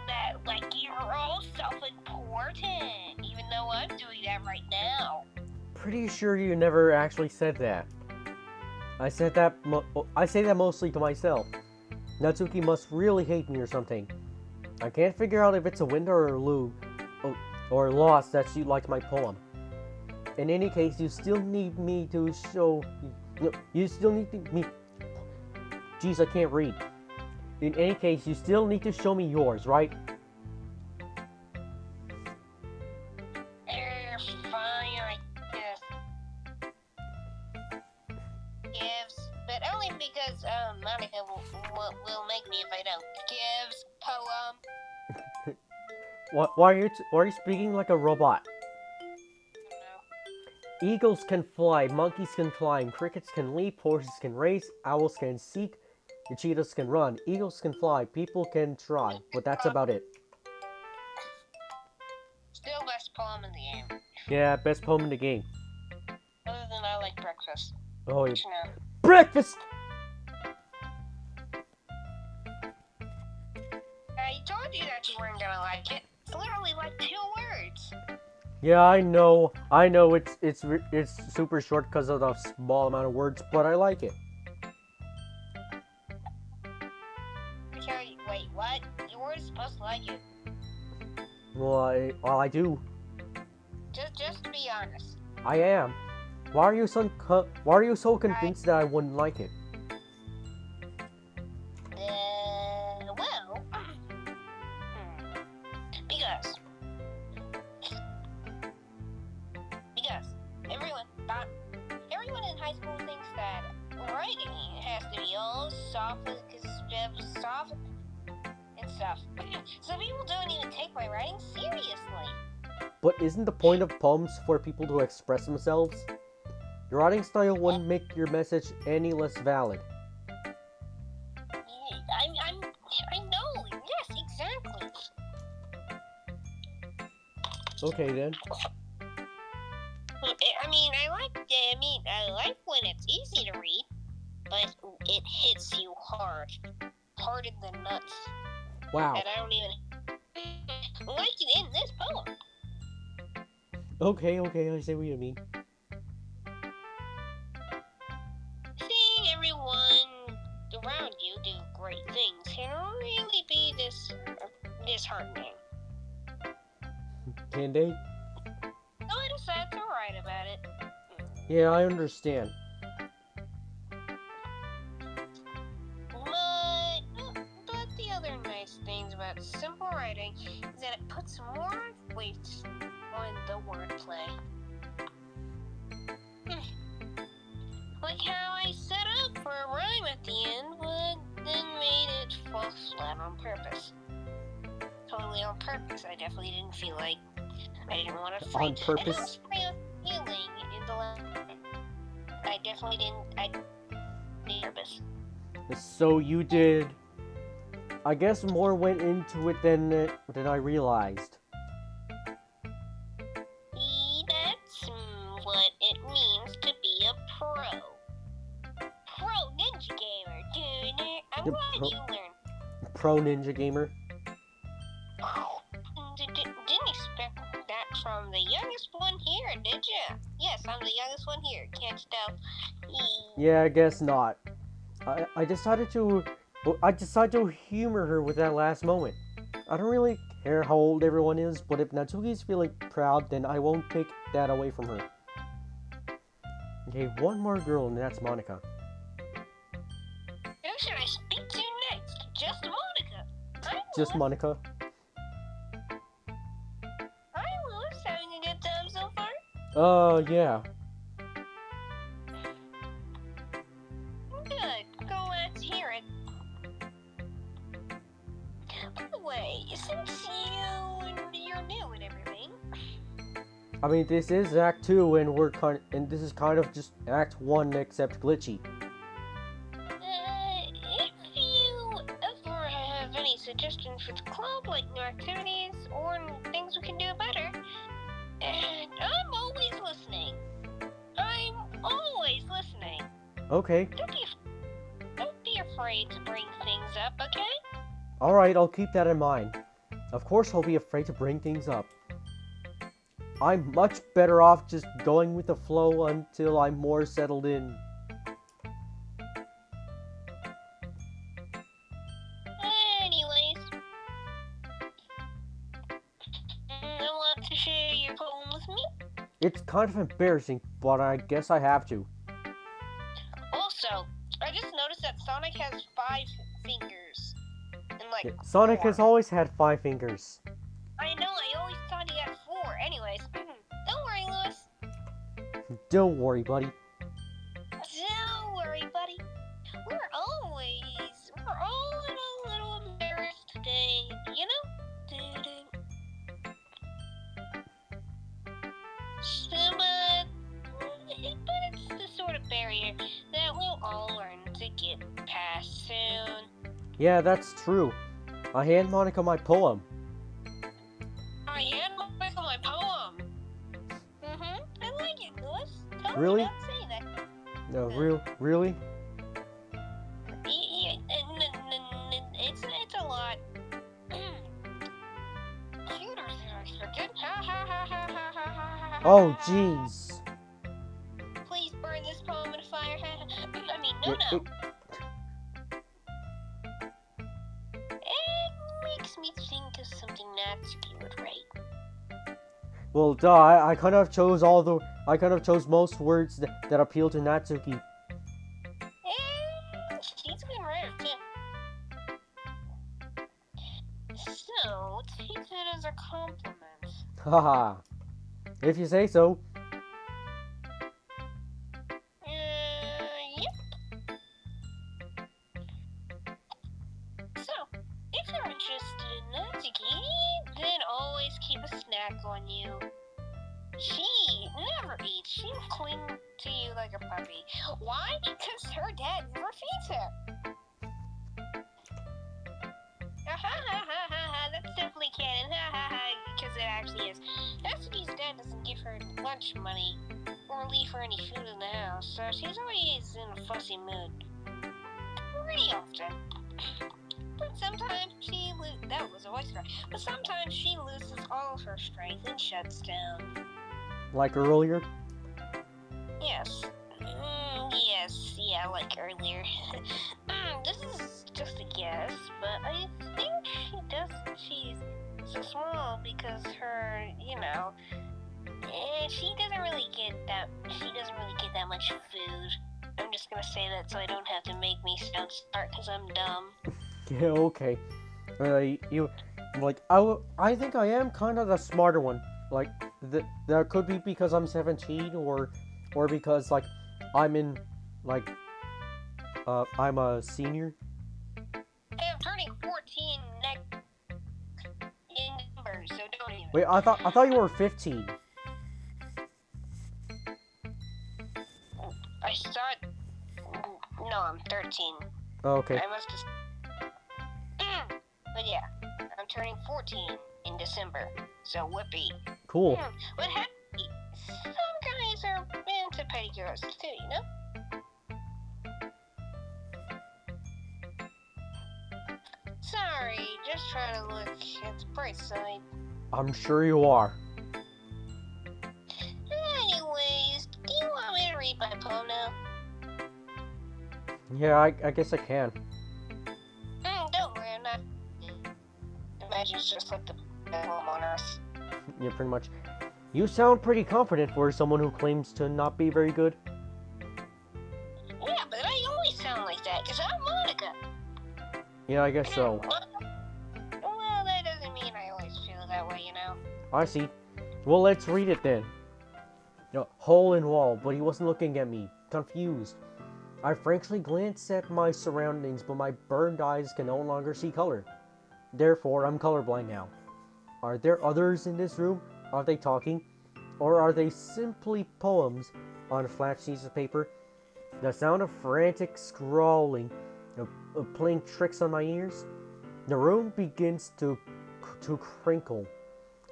That, like, you're all self-important. Even though I'm doing that right now. Pretty sure you never actually said that. I say that mostly to myself. Natsuki must really hate me or something. I can't figure out if it's a win or a loss that she liked my poem. In any case, you still need me to show... You still need me... Jeez, I can't read. In any case, you still need to show me yours, right? Fine, I guess. Gives, but only because Monica will make me if I don't. Gives poem. Why are you speaking like a robot? Eagles can fly, monkeys can climb, crickets can leap, horses can race, owls can seek, the cheetahs can run, eagles can fly, people can try, but that's about it. best poem in the game. Yeah, best poem in the game. Other than I like breakfast. Oh, yeah. Which, no. Breakfast! I told you that you weren't gonna like it. It's literally like 2 words. Yeah, I know. It's super short because of the small amount of words, but I like it. Okay, wait, what? You weren't supposed to like it. Well, I do. Just to be honest. I am. Why are you so convinced that I wouldn't like it? Well, because everyone in high school thinks that writing has to be all soft and stuff. So people don't even take my writing seriously. But isn't the point of poems for people to express themselves? Your writing style wouldn't make your message any less valid. I know. Yes, exactly. Okay then. I like when it's easy to read, but it hits you hard in the nuts. Wow. And I don't even like it in this poem. Okay, I see what you mean. Seeing everyone around you do great things can really be disheartening. Can they? So I decided to write about it. Yeah, I understand. But the other nice things about simple writing is that it puts more weight on the wordplay. Like how I set up for a rhyme at the end, but then made it fall flat on purpose. Totally on purpose. I definitely didn't feel like I didn't want to fight. On purpose? I don't spray a feeling in the line. I definitely didn't. I did purpose. So you did. I guess more went into it than I realized. That's what it means to be a pro. Pro ninja gamer. I'm glad you learned. Pro ninja gamer. Didn't expect that from the youngest one here, did ya? Yes, I'm the youngest one here. Can't you tell? Yeah, I guess not. I decided to humor her with that last moment. I don't really care how old everyone is, but if Natsuki's feeling proud, then I won't take that away from her. Okay, one more girl, and that's Monica. Who should I speak to next? Just Monica. Just Monica. Hi, Lewis. Having a good time so far? Yeah. Good. Go, let's hear it. By the way, since you're new and everything. I mean, this is Act 2, and this is kind of just Act 1, except glitchy. If you ever have any suggestions for the club, like new activities or things we can do better, and I'm always listening. Okay. Don't be afraid to bring things up, okay? Alright, I'll keep that in mind. Of course I'll be afraid to bring things up. I'm much better off just going with the flow until I'm more settled in. Anyways, I want to share your poem with me. It's kind of embarrassing, but I guess I have to. Also, I just noticed that Sonic has 5 fingers. And like Yeah, Sonic 4. has always had 5 fingers. I know, I always thought he had 4. Anyways, don't worry, Lewis. Don't worry, buddy. Don't worry, buddy. We're all a little embarrassed today, you know? But it's the sort of barrier that we'll all learn to get past soon. Yeah, that's true. I hand Monica my poem. I hand Michael my poem. ridiculous. Totally Really? not saying that. No, really? It's a lot. Cuter than I expected. Ha ha ha ha ha ha ha. Oh, jeez. Please burn this poem in fire. I mean, Yeah, no. It makes me think of something Natsuki would write. Well, duh. I kind of chose most words that appeal to Natsuki. And she's been rare too. So, take that as a compliment. Haha. If you say so. Yep. So, if you're interested in Natsuki, then always keep a snack on you. She never eats. She'll cling to you like a puppy. Why? Because her dad never feeds her. That's definitely canon. Because it actually is. Natsuki's dad doesn't give her lunch money or leave her any food in the house, so she's always in a fussy mood. Pretty often. But sometimes that was a voice crack. But sometimes she loses all of her strength and shuts down. Like earlier? Yes. Yeah, like earlier. This is just a guess, but I think she's so small because her, she doesn't really get that much food. I'm just gonna say that so I don't have to make me sound smart because I'm dumb. Yeah, okay. I think I am kind of the smarter one. Like, that could be because I'm 17 or because, like, I'm in, like, I'm a senior. Hey, I'm turning 14 in numbers, so don't even. Wait, I thought you were 15. I thought. No, I'm 13. Oh, okay. I must have. But yeah, I'm turning 14 in December, so whoopee. Cool. What happened? Some guys are into pedicures too, you know? Sorry, just trying to look at the bright side. I'm sure you are. Anyways, do you want me to read my poem now? Yeah, I guess I can. Don't worry, I'm not. Imagine it's just like the poem on Earth. Yeah, pretty much. You sound pretty confident for someone who claims to not be very good. Yeah, but I always sound like that, because I'm Monica. Yeah, I guess so. Well, that doesn't mean I always feel that way, you know? I see. Well, let's read it then. Hole in wall, but he wasn't looking at me. Confused. I frankly glanced at my surroundings, but my burned eyes can no longer see color. Therefore, I'm colorblind now. Are there others in this room? Are they talking? Or are they simply poems on flat sheets of paper? The sound of frantic scrawling, playing tricks on my ears. The room begins to crinkle,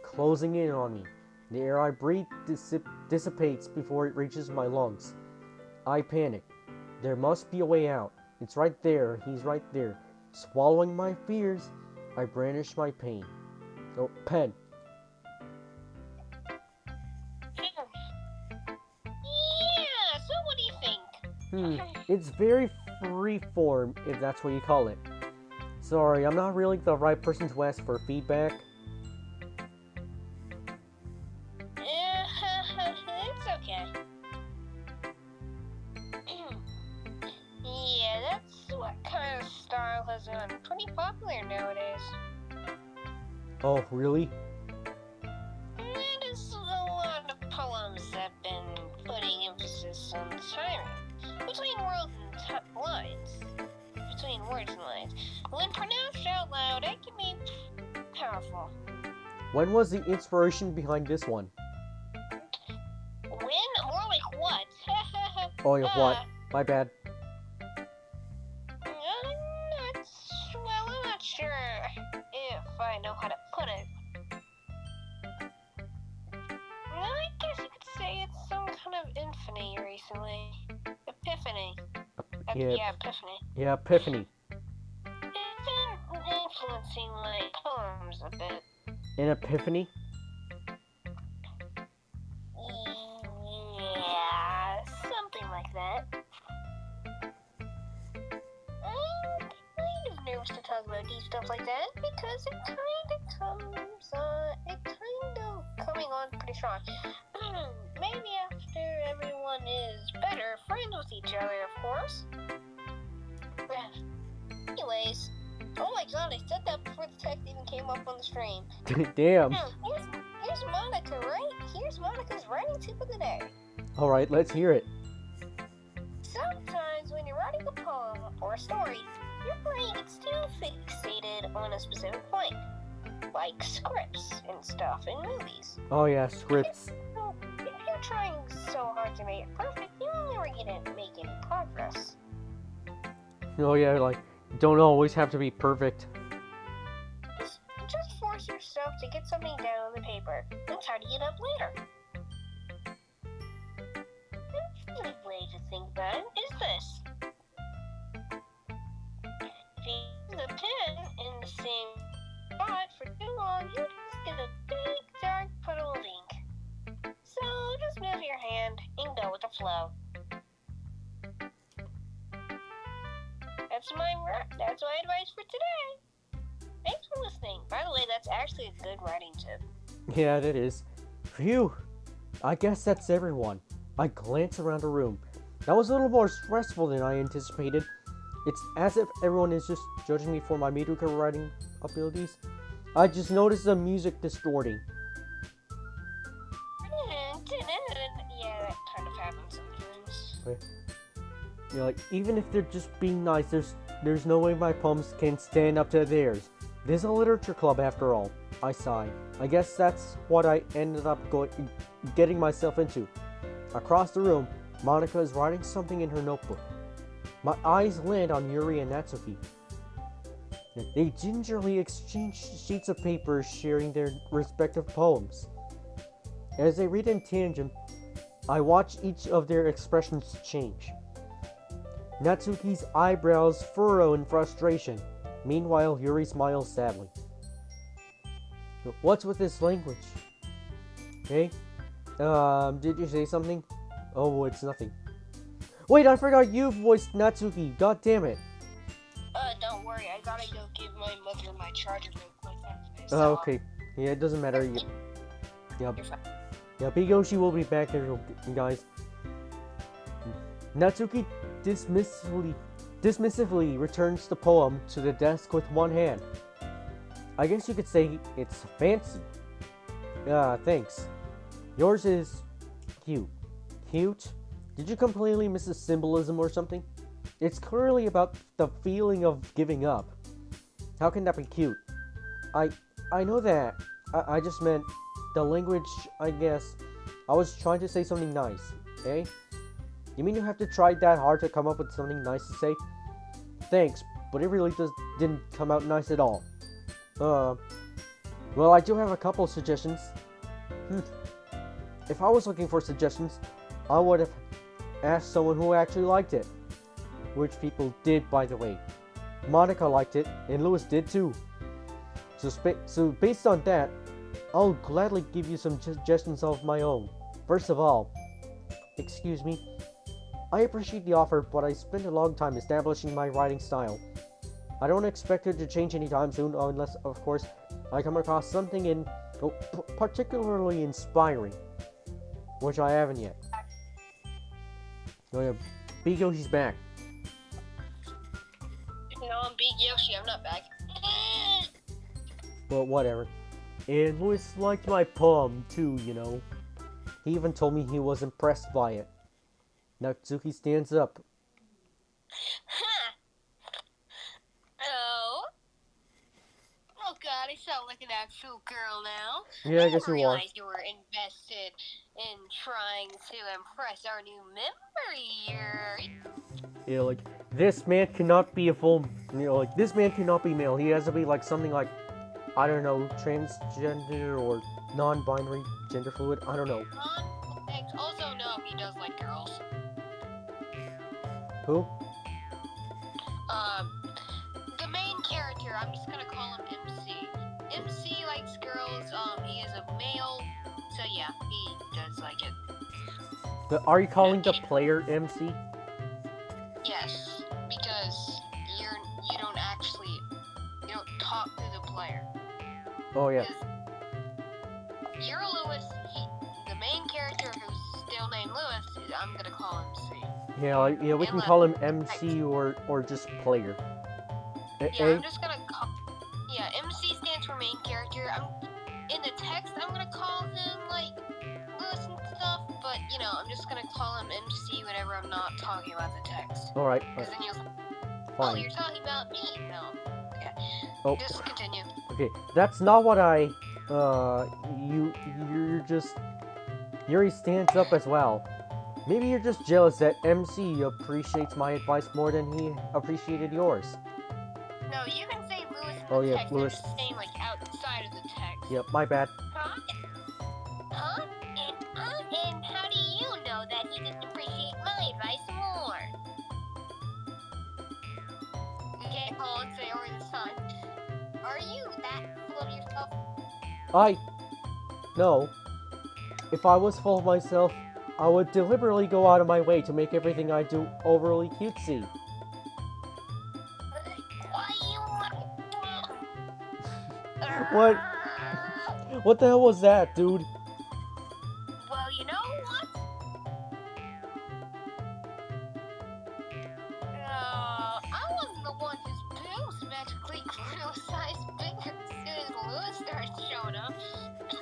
closing in on me. The air I breathe dissipates before it reaches my lungs. I panic. There must be a way out. It's right there. He's right there. Swallowing my fears, I brandish my pain. Oh, pen. Yeah, so what do you think? It's very free form, if that's what you call it. Sorry, I'm not really the right person to ask for feedback. It's okay. Yeah, that's what kind of style has been pretty popular nowadays. Oh, really? And it's a lot of poems that have been putting emphasis on timing between words and lines. Between words and lines. When pronounced out loud, it can be powerful. When was the inspiration behind this one? When? More like what? Oh, yeah, what? My bad. I'm not sure if I know how to put it. Well, I guess you could say it's some recently. Epiphany. Yeah. Yeah, Epiphany. Yeah, Epiphany. It's been influencing my poems a bit. An epiphany? Yeah, something like that. I'm kind of nervous to talk about deep stuff like that because it kind of coming on pretty strong. Maybe after everyone is better friends with each other, of course. Anyways, oh my god, I said that before the text even came up on the stream. Damn. Here's Monica, right? Here's Monica's writing tip of the day. Alright, let's hear it. Sometimes when you're writing a poem or a story, your brain gets too fixated on a specific point, like scripts and stuff in movies. Oh yeah, scripts. So, if you're trying so hard to make it perfect, you're never gonna make any progress. Oh yeah, like, don't always have to be perfect. Just force yourself to get something down on the paper and tidy it up later. Another way to think about it is this. If you use the pen in the same spot for too long, you just get a big dark puddle of ink. So just move your hand and go with the flow. That's my advice for today. Thanks for listening. By the way, that's actually a good writing tip. Yeah, that is. Phew. I guess that's everyone. I glance around the room. That was a little more stressful than I anticipated. It's as if everyone is just judging me for my mediocre writing abilities. I just noticed the music distorting. Yeah, that kind of happens sometimes. You know, like, even if they're just being nice, there's no way my poems can stand up to theirs. This is a literature club after all. I sigh. I guess that's what I ended up getting myself into. Across the room, Monica is writing something in her notebook. My eyes land on Yuri and Natsuki. They gingerly exchange sheets of paper, sharing their respective poems. As they read in tandem, I watch each of their expressions change. Natsuki's eyebrows furrow in frustration. Meanwhile, Yuri smiles sadly. What's with this language? Hey? Did you say something? Oh, it's nothing. Wait, I forgot you voiced Natsuki. God damn it. Don't worry. I gotta go give my mother my charger real quick. Oh, okay. Yeah, it doesn't matter. Yep. You're fine. Yeah, Big Yoshi will be back there, guys. Natsuki dismissively returns the poem to the desk with one hand. I guess you could say it's fancy. Thanks. Yours is cute. Cute? Did you completely miss the symbolism or something? It's clearly about the feeling of giving up. How can that be cute? I know that. I just meant the language, I guess. I was trying to say something nice, eh? You mean you have to try that hard to come up with something nice to say? Thanks, but it really didn't come out nice at all. Well, I do have a couple suggestions. If I was looking for suggestions, I would have asked someone who actually liked it. Which people did, by the way. Monica liked it, and Lewis did too. So based on that, I'll gladly give you some suggestions of my own. First of all, excuse me, I appreciate the offer, but I spent a long time establishing my writing style. I don't expect it to change anytime soon, unless, of course, I come across something particularly inspiring, which I haven't yet. Oh yeah, Big Yoshi's back. No, I'm Big Yoshi. I'm not back. Well, whatever. And Lewis liked my poem too, you know. He even told me he was impressed by it. Natsuki stands up. Oh god, I sound like an actual girl now. Yeah, I guess didn't you are. realize you were invested in trying to impress our new member here. Yeah, like, this man cannot be a full, like, this man cannot be male. He has to be, like, something like, I don't know, transgender or non-binary, gender fluid, I don't know. Also, no, he does like girls. Who? The main character. I'm just gonna call him MC. MC likes girls. He is a male, so yeah, he does like it. Are you calling the player MC? Yes, because you don't talk to the player. Oh yeah. You're Lewis. The main character who's still named Lewis. I'm gonna call him C. Yeah, we can call him MC or just player. I'm just gonna call. Yeah, MC stands for main character. In the text, I'm gonna call him like Lewis and stuff, but I'm just gonna call him MC whenever I'm not talking about the text. All right. Because then Fine. oh, you're talking about me. No. Okay. Oh. Just continue. Okay, that's not what I. Yuri stands up as well. Maybe you're just jealous that MC appreciates my advice more than he appreciated yours. No, you can say Lewis in Oh the yeah, text. Lewis. I'm just saying like outside of the text. Yep, my bad. Huh? Huh? And how do you know that he doesn't appreciate my advice more? You can't call and say over this time. Are you that full of yourself? No. If I was full of myself, I would deliberately go out of my way to make everything I do overly cutesy. What? What the hell was that, dude? Well, you know what? I wasn't the one whose boobs magically grew a size bigger as soon as Lewis started showing up.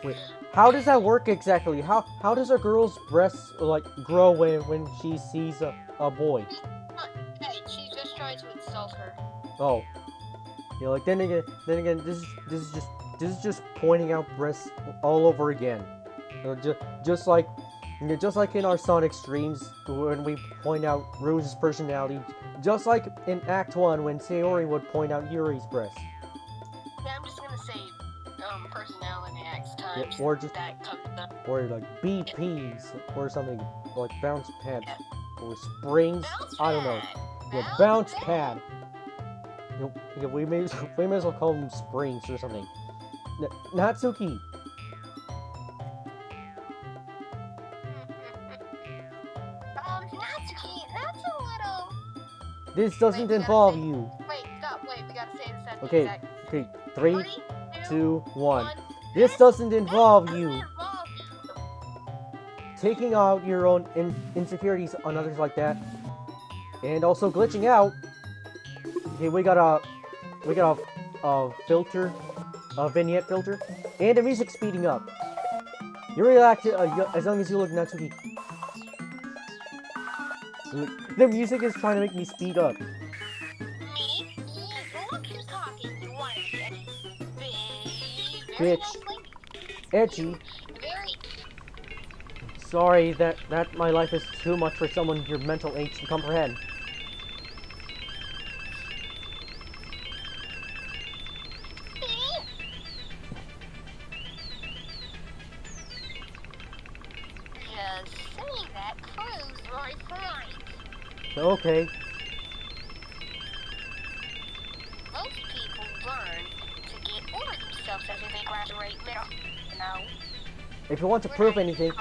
Wait, how does that work exactly? How does a girl's breasts like grow when she sees a boy? Hey, she's just trying to insult her. Oh, yeah. Like then again, this is just pointing out breasts all over again. Just like in our Sonic streams when we point out Rouge's personality, just like in Act 1 when Sayori would point out Yuri's breasts. Yeah, I'm just gonna say personality next time. Yeah, or just that comes up. or like BPs or something like bounce pad or springs. I don't know. Yeah, bounce pad. Yeah, we may as well call them springs or something. Natsuki. Natsuki, that's a little. This doesn't involve you. Wait, stop. Wait, we gotta say this at the Okay, exact. okay. 3, 2, 1. 1. This doesn't involve This you doesn't involve you. taking out your own insecurities on others like that, and also glitching out. Okay, we got a filter, a vignette filter, and the music speeding up. You relax as long as you look Natsuki. The music is trying to make me speed up. Me? Look who's talking. You want to Bitch. Edgy. Very. Sorry that my life is too much for someone your mental age to comprehend. Just saying that proves my point. Okay. Most people learn to get over themselves after they graduate middle. If you want to prove anything,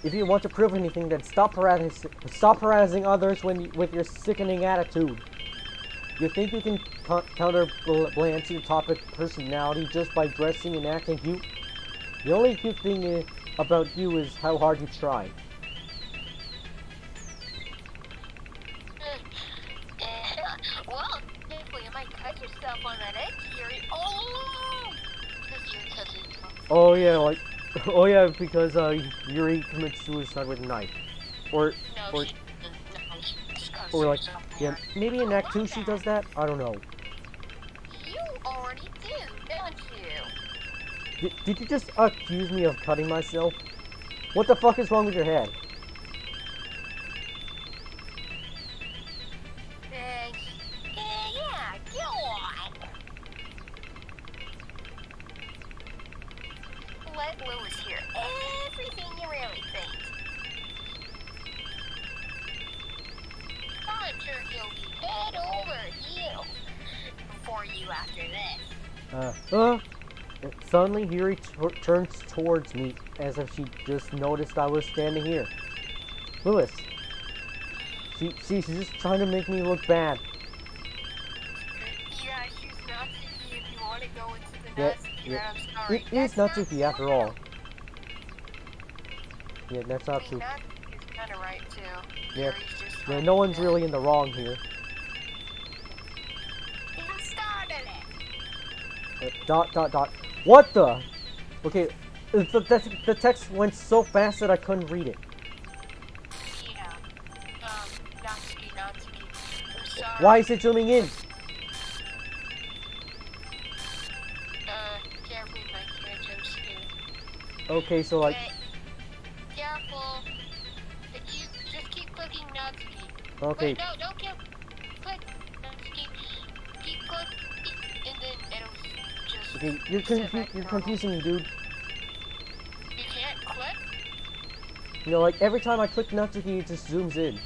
if you want to prove anything, then stop harassing others with your sickening attitude. You think you can counterbalance your topic personality just by dressing and acting cute? The only cute thing about you is how hard you try. Well, definitely you might cut yourself on that edge, Yuri. Oh! Because Yuri cuts himself. Oh yeah, because Yuri commits suicide with a knife, or She just cuts or like herself yeah, more. maybe in Act 2 she does that. I don't know. You already do, don't you? Did you just accuse me of cutting myself? What the fuck is wrong with your head? Yeah, go on. Let Lewis hear everything you really think. Turkey will be head over heels for you after this. Suddenly, Yuri turns towards me as if she just noticed I was standing here. Lewis, she's just trying to make me look bad. Yeah, she's Natsuki if you want to go into the Yeah, Natsuki yeah. route, I'm sorry. It is That's Natsuki not after all. fair. Yeah, that's I not mean, true. Natsuki's kind of right, too. Yeah, Yuri's just yeah, trying no to one's do really in the wrong here. You started it. Dot. What the? Okay, the text went so fast that I couldn't read it. Yeah. Natsuki. I'm sorry. Why is it zooming in? Careful, you might get a jump scare. Okay, so like, Careful. You just keep clicking Natsuki. okay, Wait, no, don't click Natsuki. Keep clicking, and then it'll just okay, reset back to you're normal. confusing me, dude. You can't click? You know, like every time I click Natsuki, it just zooms in.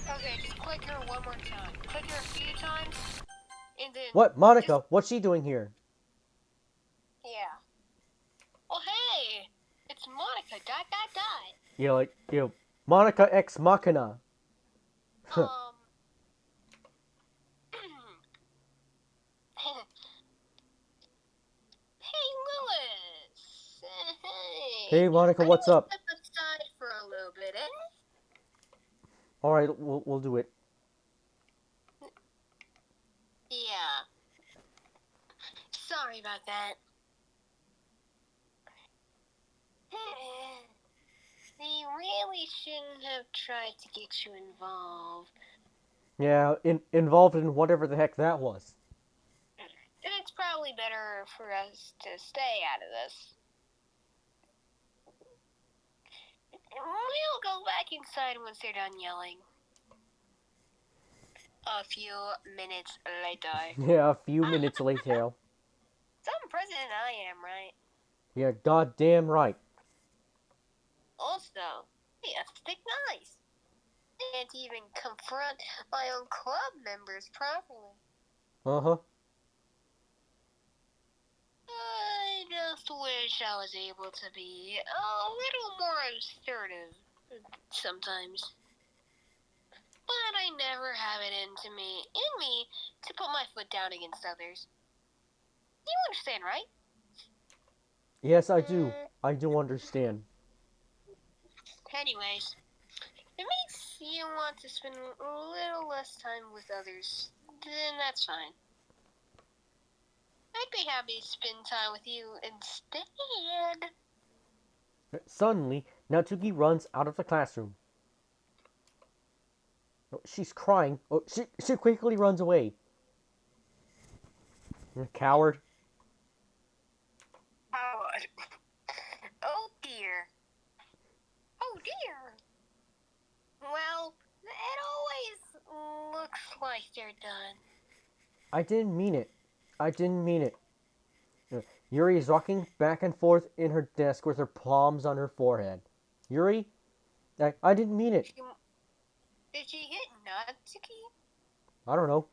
Okay, just click her one more time. Click her a few times, and then... What, Monica? What's she doing here? Yeah. Oh, hey! It's Monica, ... Yeah, like, Monica ex Machina. Hey, Lewis! Hey! Hey, Monica, Why don't what's we up? step aside for a little bit, eh? All right, we'll do it. Yeah. Sorry about that. They really shouldn't have tried to get you involved. Yeah, involved in whatever the heck that was. And it's probably better for us to stay out of this. We'll go back inside once they're done yelling. A few minutes later. Yeah, a few minutes later. Some president I am, right? Yeah, goddamn right. Also, yeah, stick nice. Can't even confront my own club members properly. Uh-huh. I just wish I was able to be a little more assertive sometimes. But I never have it in me to put my foot down against others. You understand, right? Yes, I do. I do understand. Anyways, if it makes you want to spend a little less time with others, then that's fine. I'd be happy to spend time with you instead. Suddenly, Natsuki runs out of the classroom. Oh, she's crying. Oh, she quickly runs away. Coward. Howard. Oh dear. Oh dear. Well, it always looks like they're done. I didn't mean it. I didn't mean it. Yuri is rocking back and forth in her desk with her palms on her forehead. Yuri, I didn't mean it. Did she hit Natsuki? I don't know.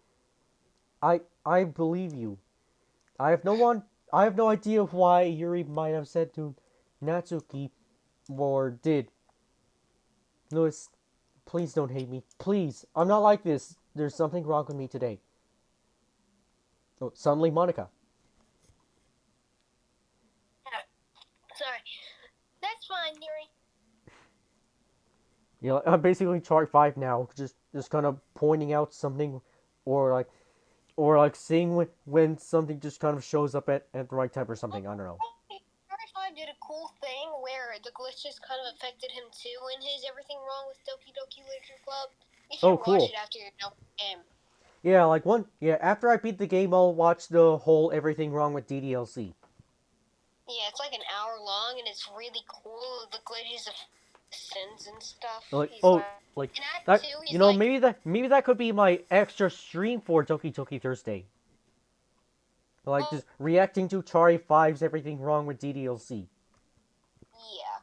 I believe you. I have no idea why Yuri might have said to Natsuki or did. Louis, please don't hate me. Please. I'm not like this. There's something wrong with me today. Oh, suddenly Monica. Sorry. That's fine, Yuri. You know, I'm basically chart 5 now, just kind of pointing out something or like seeing when something just kind of shows up at the right time or something. I don't know. Yuri 5 did a cool thing where the glitches kind of affected him too in his Everything Wrong with Doki Doki Literature Club. You should Oh, watch cool. it after you're done with the game. Yeah, after I beat the game, I'll watch the whole Everything Wrong with DDLC. Yeah, it's like an hour long and it's really cool. The glitches of sins and stuff. Like, He's oh, like, like in Act that. 2, You he's know, like, maybe that could be my extra stream for Doki Doki Thursday. Like just reacting to Chari 5's Everything Wrong with DDLC. yeah.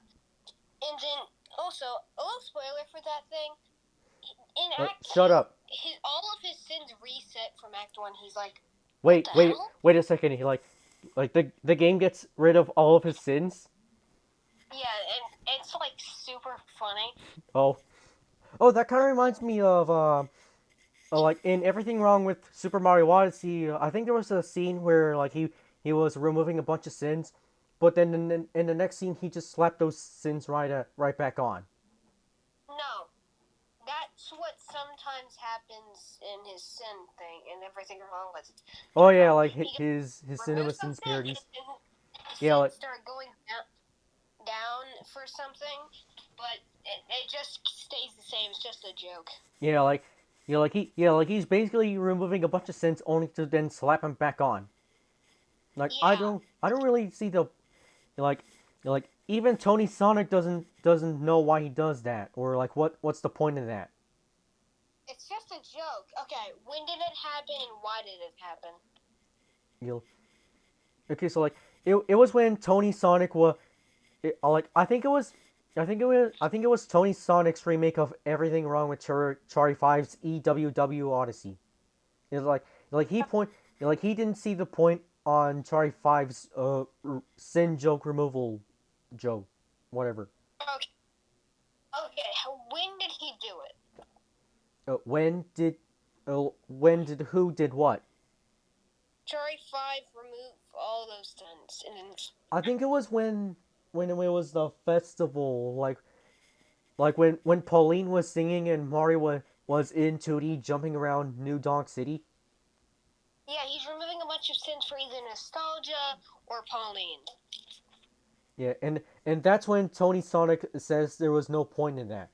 And then, also, a little spoiler for that thing. in Act Shut 2, up. all of his sins reset from Act 1. He's like, Wait, what the wait, hell? wait a second. He like the game gets rid of all of his sins. Yeah, and it's like super funny. Oh, that kind of reminds me of like in Everything Wrong with Super Mario Odyssey. I think there was a scene where like he was removing a bunch of sins, but then in the next scene he just slapped those sins right back on. No, that's what sometimes happens in his sin thing, and everything wrong with it. Oh yeah, Wrong. like He his cinema removes some sins sin, and parodies. the Yeah, sins like start going down for something, but it just stays the same. It's just a joke. yeah, like he's basically removing a bunch of sins only to then slap him back on. Like Yeah, I don't really see the like even Tony Sonic doesn't know why he does that, or like what's the point of that. it's just a joke. Okay, when did it happen, and why did it happen? You okay, so like it was when Tony Sonic was like I think it was Tony Sonic's remake of Everything Wrong with Charlie 5's EWW Odyssey. It's like he point like he didn't see the point on Charlie 5's sin joke removal joke, whatever. Okay, okay. When did he do it? When did who did what? Cherry 5 remove all those stunts, and then I think it was when it was the festival, like when Pauline was singing and Mario was in 2D jumping around New Donk City. yeah, he's removing a bunch of sins for either nostalgia or Pauline. Yeah, and that's when Tony Sonic says there was no point in that.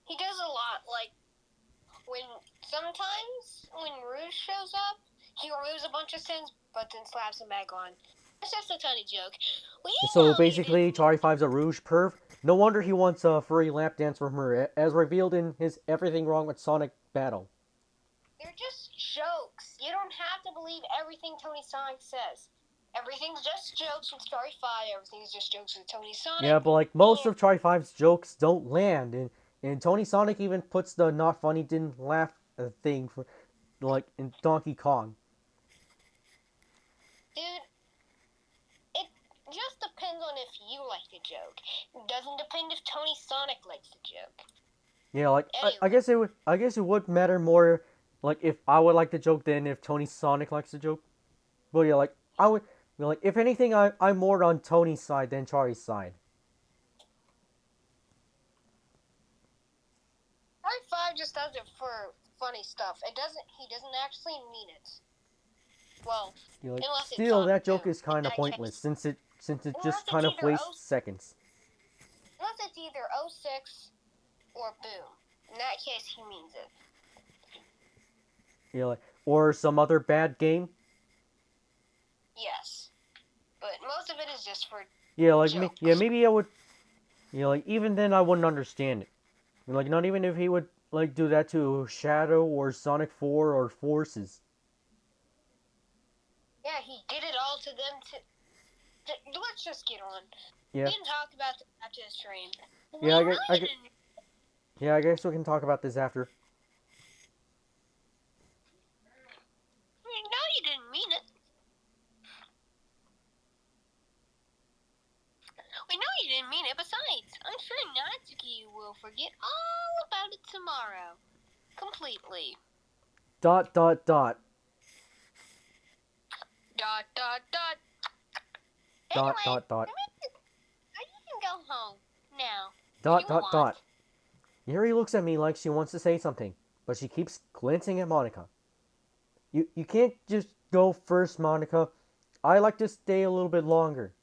He does a lot, like when sometimes when Rouge shows up, he removes a bunch of sins, but then slaps them back on. It's just a tiny joke. We So know you basically, didn't. Charlie Five's a Rouge perv. No wonder he wants a furry lap dance from her, as revealed in his Everything Wrong with Sonic battle. They're just jokes. You don't have to believe everything Tony Sonic says. Everything's just jokes with Starry 5. Everything's just jokes with Tony Sonic. Yeah, but like most And of Charlie Five's jokes don't land, and Tony Sonic even puts the not funny didn't laugh thing for like in Donkey Kong. dude, it just depends on if you like the joke. It doesn't depend if Tony Sonic likes the joke. Yeah, like Anyway, I guess it would matter more like if I would like the joke than if Tony Sonic likes the joke. But yeah, like I would like if anything I'm more on Tony's side than Charlie's side. Starry 5 just does it for funny stuff. It doesn't. He doesn't actually mean it. Well, Like unless it's still on that joke Boom. is In kind of that pointless case, since it unless just it's kind of either wastes seconds. unless it's either 06 or Boom. In that case, he means it. Like, or some other bad game. Yes, but most of it is just for Yeah, like jokes. maybe I would. Like even then I wouldn't understand it. Like not even if he would like do that to Shadow or Sonic 4 or Forces. Yeah, he did it all to them. Let's just get on. Yeah. We didn't talk about the after the stream. Yeah, Didn't. yeah, I guess we can talk about this after. We know you didn't mean it. We know you didn't mean it. Besides, I'm sure Natsuki will forget all about it tomorrow. Completely. Dot dot dot Dot, dot, dot. dot Anyway, dot dot you can go home now. dot You dot want. dot. Yuri looks at me like she wants to say something, but she keeps glancing at Monica. You can't just go first, Monica. I like to stay a little bit longer.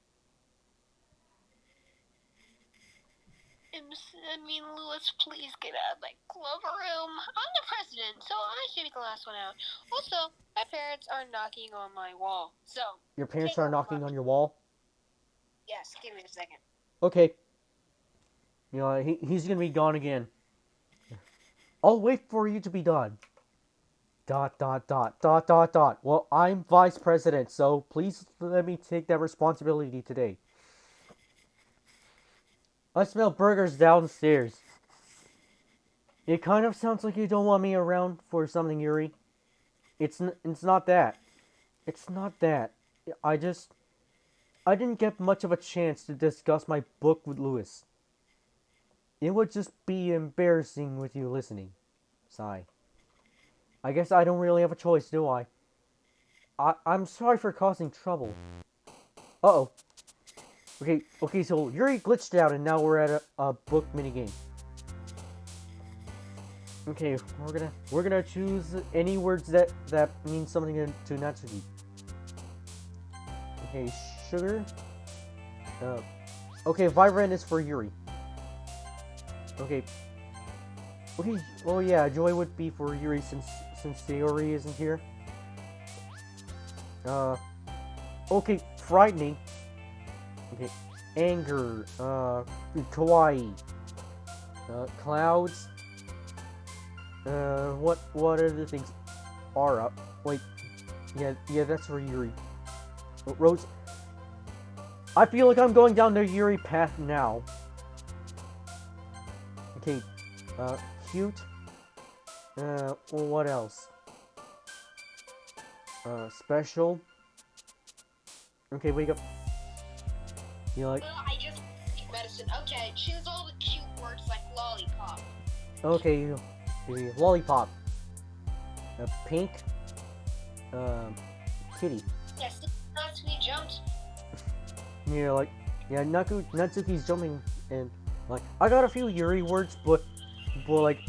Lewis, please get out of my clover room. I'm the president, so I should be the last one out. Also, my parents are knocking on my wall. So, Your parents take are over knocking my- on your wall? Yes, give me a second. Okay. He's gonna be gone again. I'll wait for you to be done. Dot dot dot dot dot dot. Well, I'm vice president, so please let me take that responsibility today. I smell burgers downstairs. It kind of sounds like you don't want me around for something, Yuri. It's not that. It's not that. I just... I didn't get much of a chance to discuss my book with Lewis. It would just be embarrassing with you listening. Sigh. I guess I don't really have a choice, do I? I'm sorry for causing trouble. Uh-oh. Okay, so Yuri glitched out and now we're at a book minigame. Okay, we're gonna choose any words that mean something to Natsuki. Okay, sugar. Okay, vibrant is for Yuri. Okay. Oh yeah, joy would be for Yuri since Sayori isn't here. Okay, frightening. Okay, anger. Kawaii. Clouds. What other things are up? Wait, yeah, that's for Yuri. Rose. I feel like I'm going down the Yuri path now. Okay, cute. What else? Special. Okay, wake up. You like? Well, I just took medicine. Okay, choose all the cute words like lollipop. Okay, lollipop. Pink. Kitty. Yes, Natsuki jumped. Yeah, like, yeah, Natsuki's jumping, and like, I got a few Yuri words, but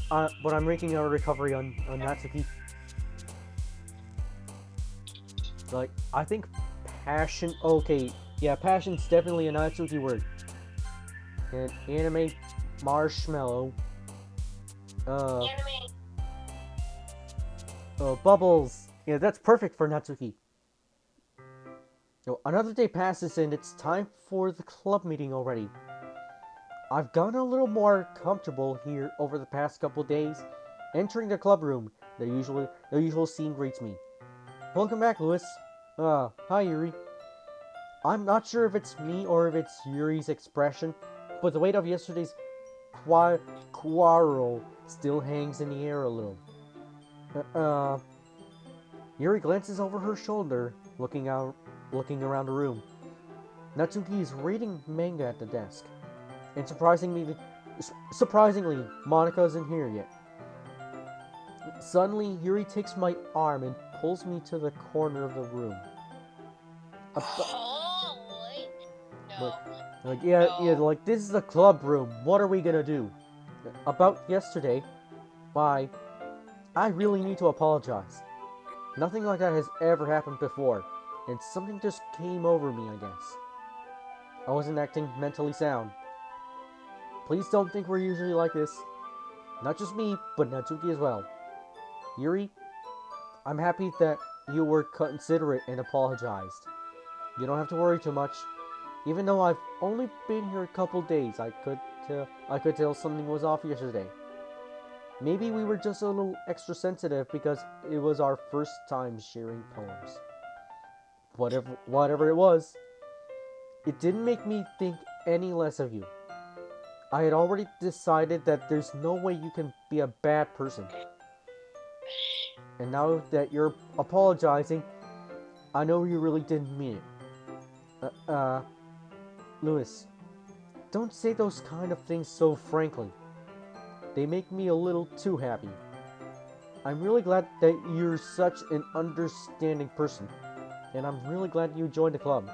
I'm making a recovery on Natsuki. Like, I think passion. Okay, yeah, passion's definitely a Natsuki word. And anime, marshmallow. Anime. Bubbles. Yeah, that's perfect for Natsuki. So another day passes and it's time for the club meeting already. I've gotten a little more comfortable here over the past couple days. Entering the club room, the usual scene greets me. Welcome back, Lewis. Hi, Yuri. I'm not sure if it's me or if it's Yuri's expression, but the weight of yesterday's quarrel still hangs in the air a little. Yuri glances over her shoulder, looking around the room. Natsuki is reading manga at the desk. And surprisingly, Monica isn't here yet. Suddenly, Yuri takes my arm and pulls me to the corner of the room. Like, this is the club room. What are we gonna do? About yesterday, I really need to apologize. Nothing like that has ever happened before, and something just came over me, I guess. I wasn't acting mentally sound. Please don't think we're usually like this. Not just me, but Natsuki as well. Yuri, I'm happy that you were considerate and apologized. You don't have to worry too much. Even though I've only been here a couple days, I could tell something was off yesterday. Maybe we were just a little extra sensitive because it was our first time sharing poems. Whatever it was, it didn't make me think any less of you. I had already decided that there's no way you can be a bad person. And now that you're apologizing, I know you really didn't mean it. Lewis, don't say those kind of things so frankly. They make me a little too happy. I'm really glad that you're such an understanding person, and I'm really glad you joined the club.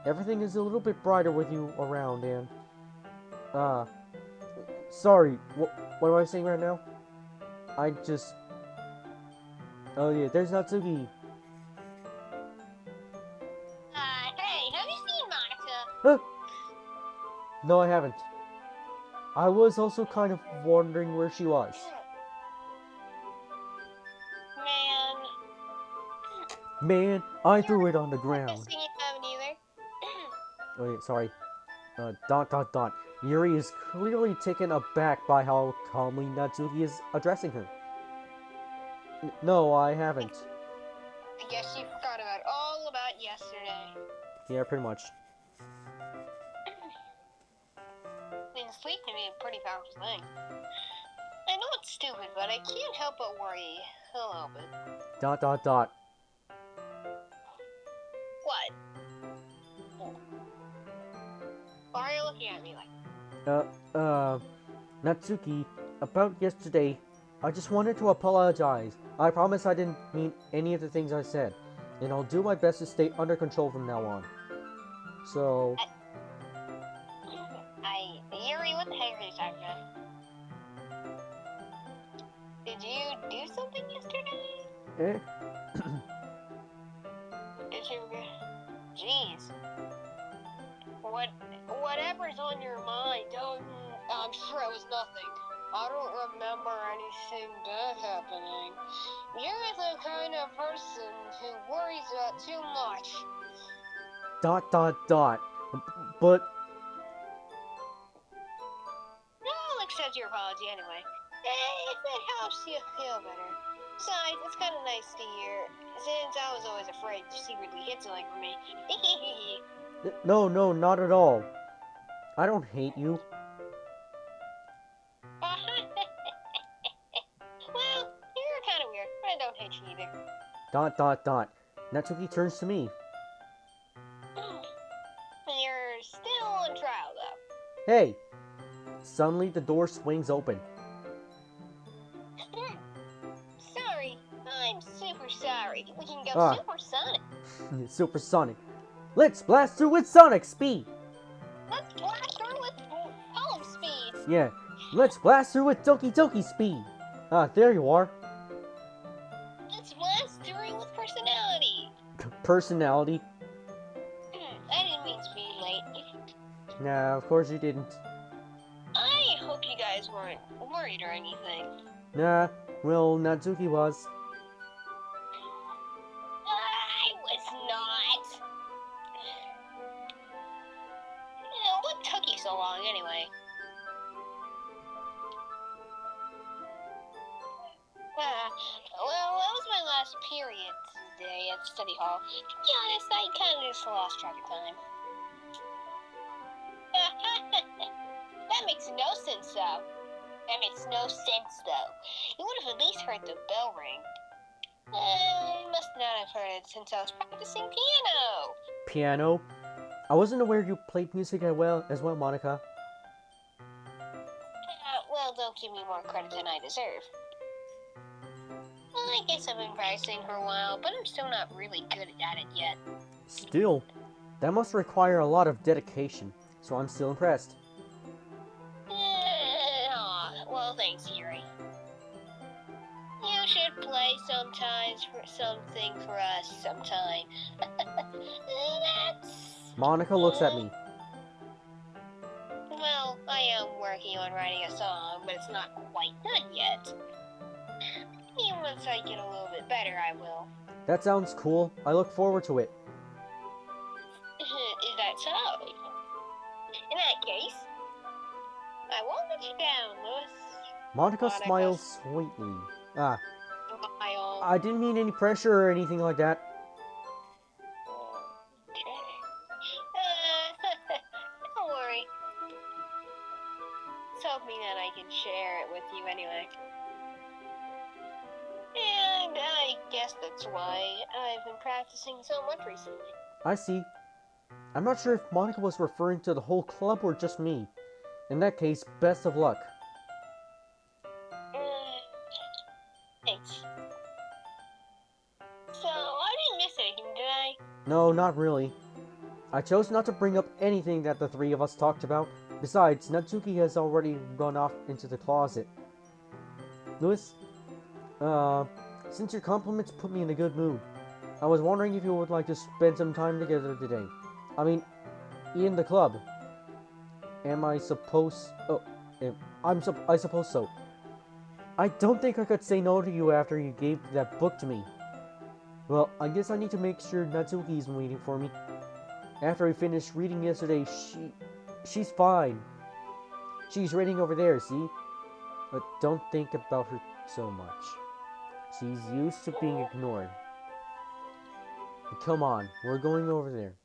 Everything is a little bit brighter with you around, and... sorry, what am I saying right now? I just... Oh yeah, there's Natsuki. Hey, have you seen Monica? Huh? No, I haven't. I was also kind of wondering where she was. Man, I threw it on the ground. Guessing you haven't either. Oh yeah, sorry. Yuri is clearly taken aback by how calmly Natsuki is addressing her. No, I haven't. I guess you forgot all about yesterday. Yeah, pretty much. I mean, sleep can be a pretty powerful thing. I know it's stupid, but I can't help but worry a little bit. Dot dot dot. What? Why are you looking at me like? Natsuki, about yesterday, I just wanted to apologize. I promise I didn't mean any of the things I said, and I'll do my best to stay under control from now on. So, Yuri, what the heck are you talking about? Did you do something yesterday? eh? Did you? Jeez. Whatever's on your mind, I'm sure it was nothing. I don't remember anything bad happening. You're the kind of person who worries about too much. Dot dot dot. But I'll accept your apology anyway. If it helps you feel better. Besides, it's kind of nice to hear, since I was always afraid you secretly hid something from me. no, not at all. I don't hate you. Well, you're kind of weird, but I don't hate you either. Dot dot dot. Natsuki turns to me. You're still on trial, though. Hey! Suddenly the door swings open. Sorry, I'm super sorry. We can go Ah. supersonic. Supersonic. Let's blast through with sonic speed! Let's blast through with home speed. Yeah, let's blast through with Doki speed! Ah, there you are. Let's blast through with personality. Personality. I didn't mean to be late. Nah, of course you didn't. I hope you guys weren't worried or anything. Nah, well, Natsuki was. I was not. What took you so long anyway? Well, that was my last period today at study hall. To be honest, I kind of just lost track of time. That makes no sense, though. You would have at least heard the bell ring. I must not have heard it since I was practicing piano. Piano? I wasn't aware you played music as well, Monica. Well, don't give me more credit than I deserve. Well, I guess I've been practicing for a while, but I'm still not really good at it yet. Still, that must require a lot of dedication, so I'm still impressed. Well, thanks, Yuri. You should play sometimes for something for us sometime. Monica looks at me. Well, I am working on writing a song, but it's not quite done yet. Maybe once I get a little bit better, I will. That sounds cool. I look forward to it. Is that so? In that case, I won't let you down, Louis. Monica smiles sweetly. Ah, Smile. I didn't mean any pressure or anything like that. Don't worry. It's hoping that I can share it with you anyway. And I guess that's why I've been practicing so much recently. I see. I'm not sure if Monica was referring to the whole club or just me. In that case, best of luck. Thanks. So, I didn't miss anything, did I? No, not really. I chose not to bring up anything that the three of us talked about. Besides, Natsuki has already gone off into the closet. Louis, since your compliments put me in a good mood, I was wondering if you would like to spend some time together today. I mean, in the club. I suppose so. I don't think I could say no to you after you gave that book to me. Well, I guess I need to make sure Natsuki's waiting for me. After I finished reading yesterday, she's fine. She's reading over there, see? But don't think about her so much. She's used to being ignored. Come on, we're going over there.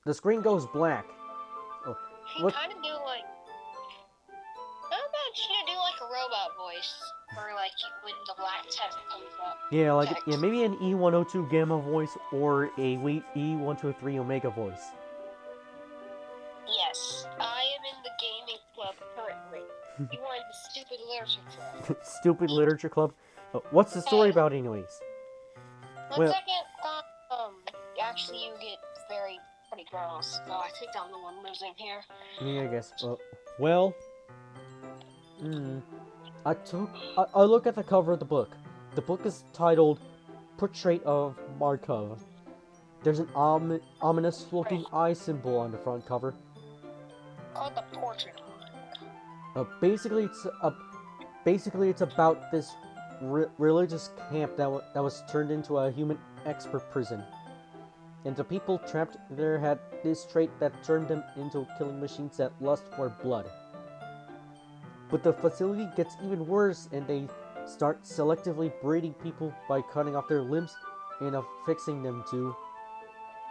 The screen goes black. You kind of do like... How about you do like a robot voice? when the black text comes up. Yeah, like Text. yeah, maybe an E102 Gamma voice or a E123 Omega voice. Yes, I am in the gaming club currently. You are in the stupid literature club. Stupid literature club. What's the story Hey. about, anyways? One Well- second. Actually, you get very pretty girls. No, I think I'm the one losing here. Yeah, I guess. Well, I look at the cover of the book. The book is titled "Portrait of Markov." There's an ominous-looking eye symbol on the front cover. Called the portrait. Basically, it's about this religious camp that was turned into a human expert prison, and the people trapped there had this trait that turned them into killing machines that lust for blood. But the facility gets even worse, and they start selectively breeding people by cutting off their limbs and affixing them to.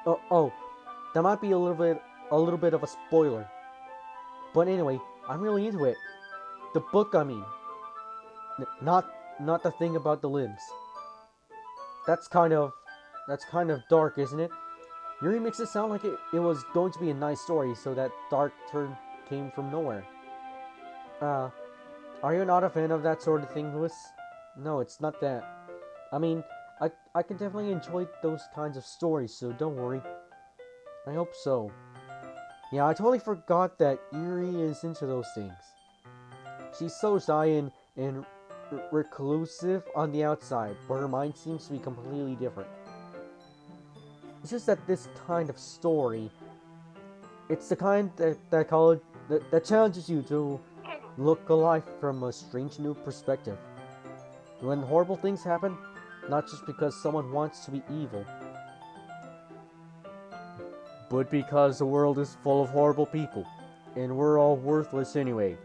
Oh, that might be a little bit of a spoiler. But anyway, I'm really into it. The book, I mean, not the thing about the limbs. That's kind of dark, isn't it? Yuri makes it sound like it was going to be a nice story, so that dark turn came from nowhere. Are you not a fan of that sort of thing, Louis? No, it's not that. I mean, I can definitely enjoy those kinds of stories, so don't worry. I hope so. Yeah, I totally forgot that Yuri is into those things. She's so shy and reclusive on the outside, but her mind seems to be completely different. It's just that this kind of story, it's the kind that challenges you to look at life from a strange new perspective. When horrible things happen, not just because someone wants to be evil, but because the world is full of horrible people, and we're all worthless anyway.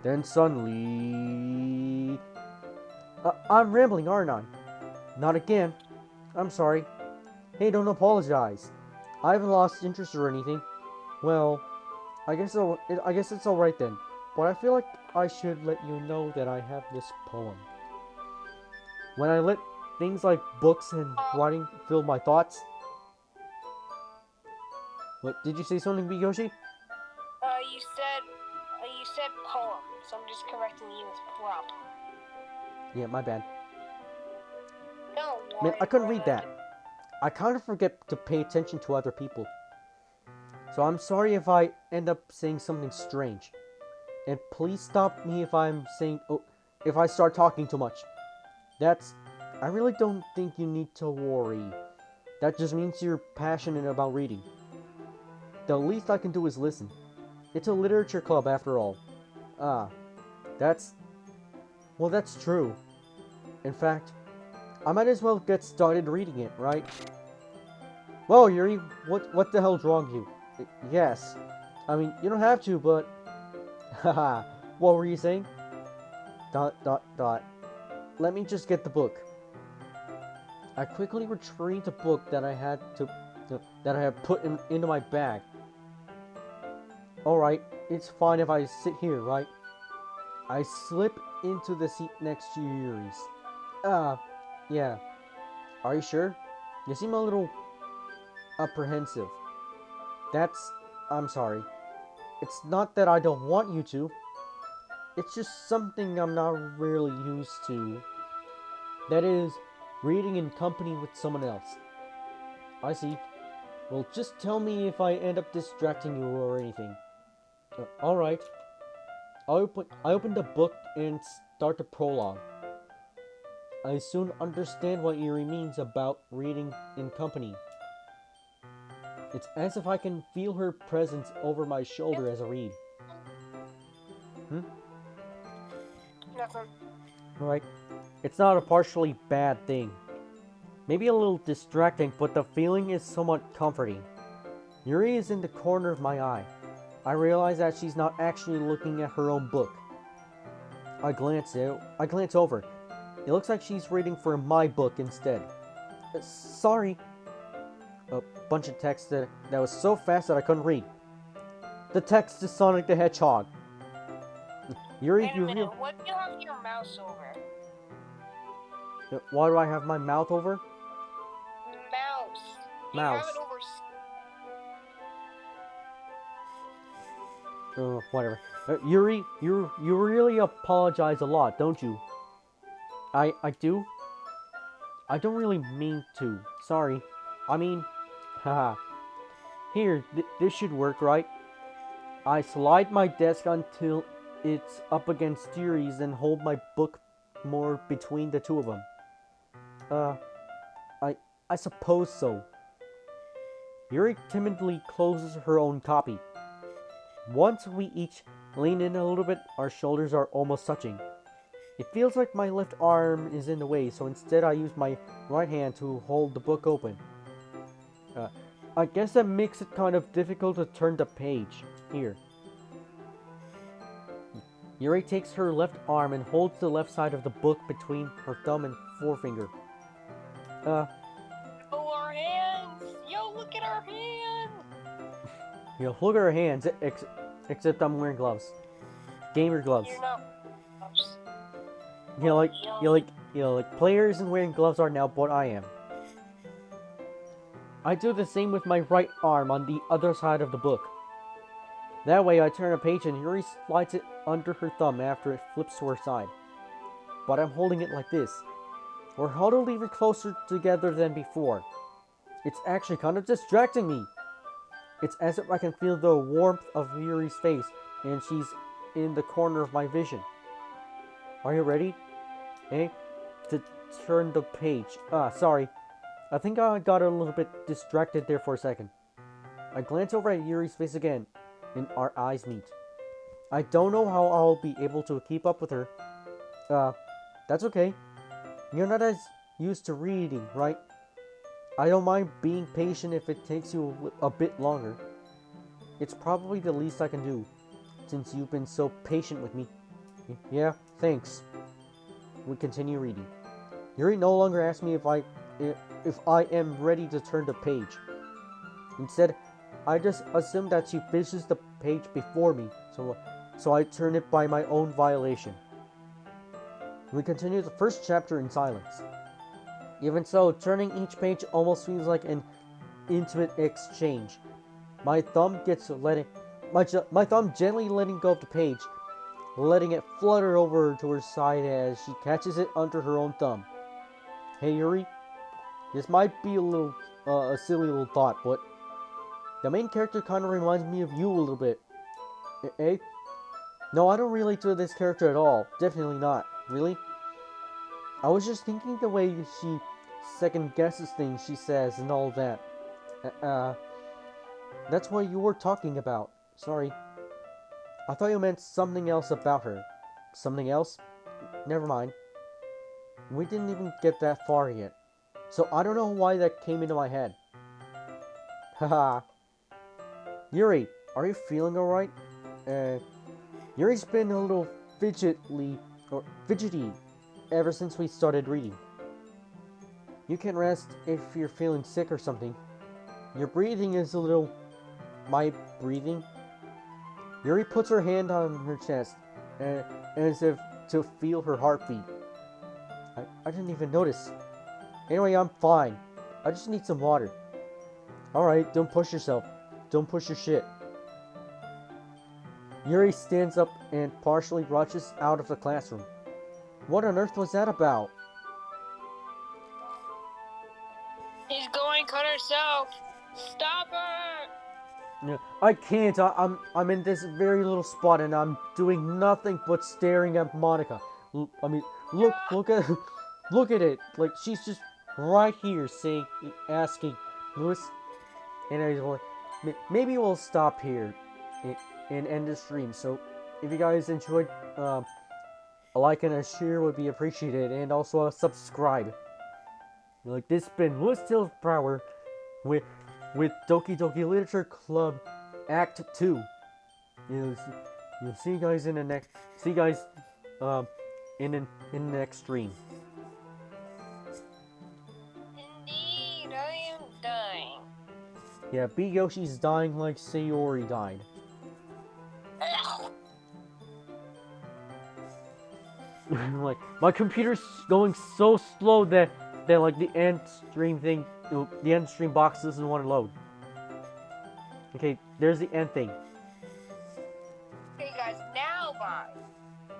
Then suddenly... I'm rambling, aren't I? Not again. I'm sorry. Hey, don't apologize. I haven't lost interest or anything. Well, I guess it's alright then. But I feel like I should let you know that I have this poem. When I let things like books and writing fill my thoughts... What, did you say something, Beeg, Yoshi? You said poem, so I'm just correcting you as prop. Yeah, my bad. No, Man, I couldn't read that. I kind of forget to pay attention to other people. So I'm sorry if I end up saying something strange. And please stop me if if I start talking too much. I really don't think you need to worry. That just means you're passionate about reading. The least I can do is listen. It's a literature club after all. That's true. In fact, I might as well get started reading it, right? Whoa, Yuri, what the hell's wrong with you? Yes. I mean, you don't have to, but... Haha, what were you saying? ... Let me just get the book. I quickly retrieved the book that I had put into my bag. Alright, it's fine if I sit here, right? I slip into the seat next to Yuri's. Yeah. Are you sure? You seem a little apprehensive. I'm sorry. It's not that I don't want you to. It's just something I'm not really used to. That is, reading in company with someone else. I see. Well, just tell me if I end up distracting you or anything. Alright. I open the book and start the prologue. I soon understand what Yuri means about reading in company. It's as if I can feel her presence over my shoulder as I read. Nothing. Alright. It's not a partially bad thing. Maybe a little distracting, but the feeling is somewhat comforting. Yuri is in the corner of my eye. I realize that she's not actually looking at her own book. I glance over. It looks like she's reading from my book instead. Sorry. A bunch of text that was so fast that I couldn't read. The text is Sonic the Hedgehog. Yuri, Wait a minute, what do you have your mouse over? Why do I have my mouth over? Mouse. You Mouse. have it over. Whatever. Yuri, you really apologize a lot, don't you? I do? I don't really mean to. Sorry. I mean, haha. Here, this should work, right? I slide my desk until it's up against Yuri's and hold my book more between the two of them. Uh, I suppose so. Yuri timidly closes her own copy. Once we each lean in a little bit, our shoulders are almost touching. It feels like my left arm is in the way, so instead I use my right hand to hold the book open. I guess that makes it kind of difficult to turn the page. Here. Yuri takes her left arm and holds the left side of the book between her thumb and forefinger. Oh, our hands! Yo, look at our hands! Look at her hands, except I'm wearing gloves. Gamer gloves. You're not. Like players and wearing gloves are now what I am. I do the same with my right arm on the other side of the book. That way I turn a page and Yuri slides it under her thumb after it flips to her side. But I'm holding it like this. We're huddled even closer together than before. It's actually kind of distracting me. It's as if I can feel the warmth of Yuri's face and she's in the corner of my vision. Are you ready? To turn the page. Sorry. I think I got a little bit distracted there for a second. I glance over at Yuri's face again, and our eyes meet. I don't know how I'll be able to keep up with her. That's okay. You're not as used to reading, right? I don't mind being patient if it takes you a bit longer. It's probably the least I can do, since you've been so patient with me. Yeah, thanks. We continue reading. Yuri no longer asks me if I am ready to turn the page. Instead, I just assume that she finishes the page before me, so I turn it by my own violation. We continue the first chapter in silence. Even so, turning each page almost feels like an intimate exchange. My thumb gently letting go of the page, letting it flutter over to her side as she catches it under her own thumb. Hey Yuri, this might be a silly little thought, but the main character kind of reminds me of you a little bit. Eh? No, I don't relate to this character at all. Definitely not. Really? I was just thinking the way she second guesses things she says and all that. That's what you were talking about. Sorry. I thought you meant something else about her. Something else? Never mind. We didn't even get that far yet. So I don't know why that came into my head. Haha. Yuri, are you feeling alright? Yuri's been a little fidgety ever since we started reading. You can rest if you're feeling sick or something. Your breathing is a little... My breathing? Yuri puts her hand on her chest, as if to feel her heartbeat. I didn't even notice. Anyway, I'm fine. I just need some water. Alright, don't push yourself. Don't push your shit. Yuri stands up and partially rushes out of the classroom. What on earth was that about? He's going to cut herself. Stop her! No, I can't. I'm in this very little spot and I'm doing nothing but staring at Monica. Look at it. Like she's just right here, asking Lewis. And I was like, maybe we'll stop here and end the stream. So if you guys enjoyed, a like and a share would be appreciated, and also a subscribe. Like this has been Lewis Tales Power with Doki Doki Literature Club Act 2. You'll see you guys in the next. See you guys in the next stream. Indeed, I am dying. Yeah, Beeg Yoshi's dying like Sayori died. Like, my computer's going so slow that like the end stream thing, the end stream box doesn't want to load. Okay, there's the end thing.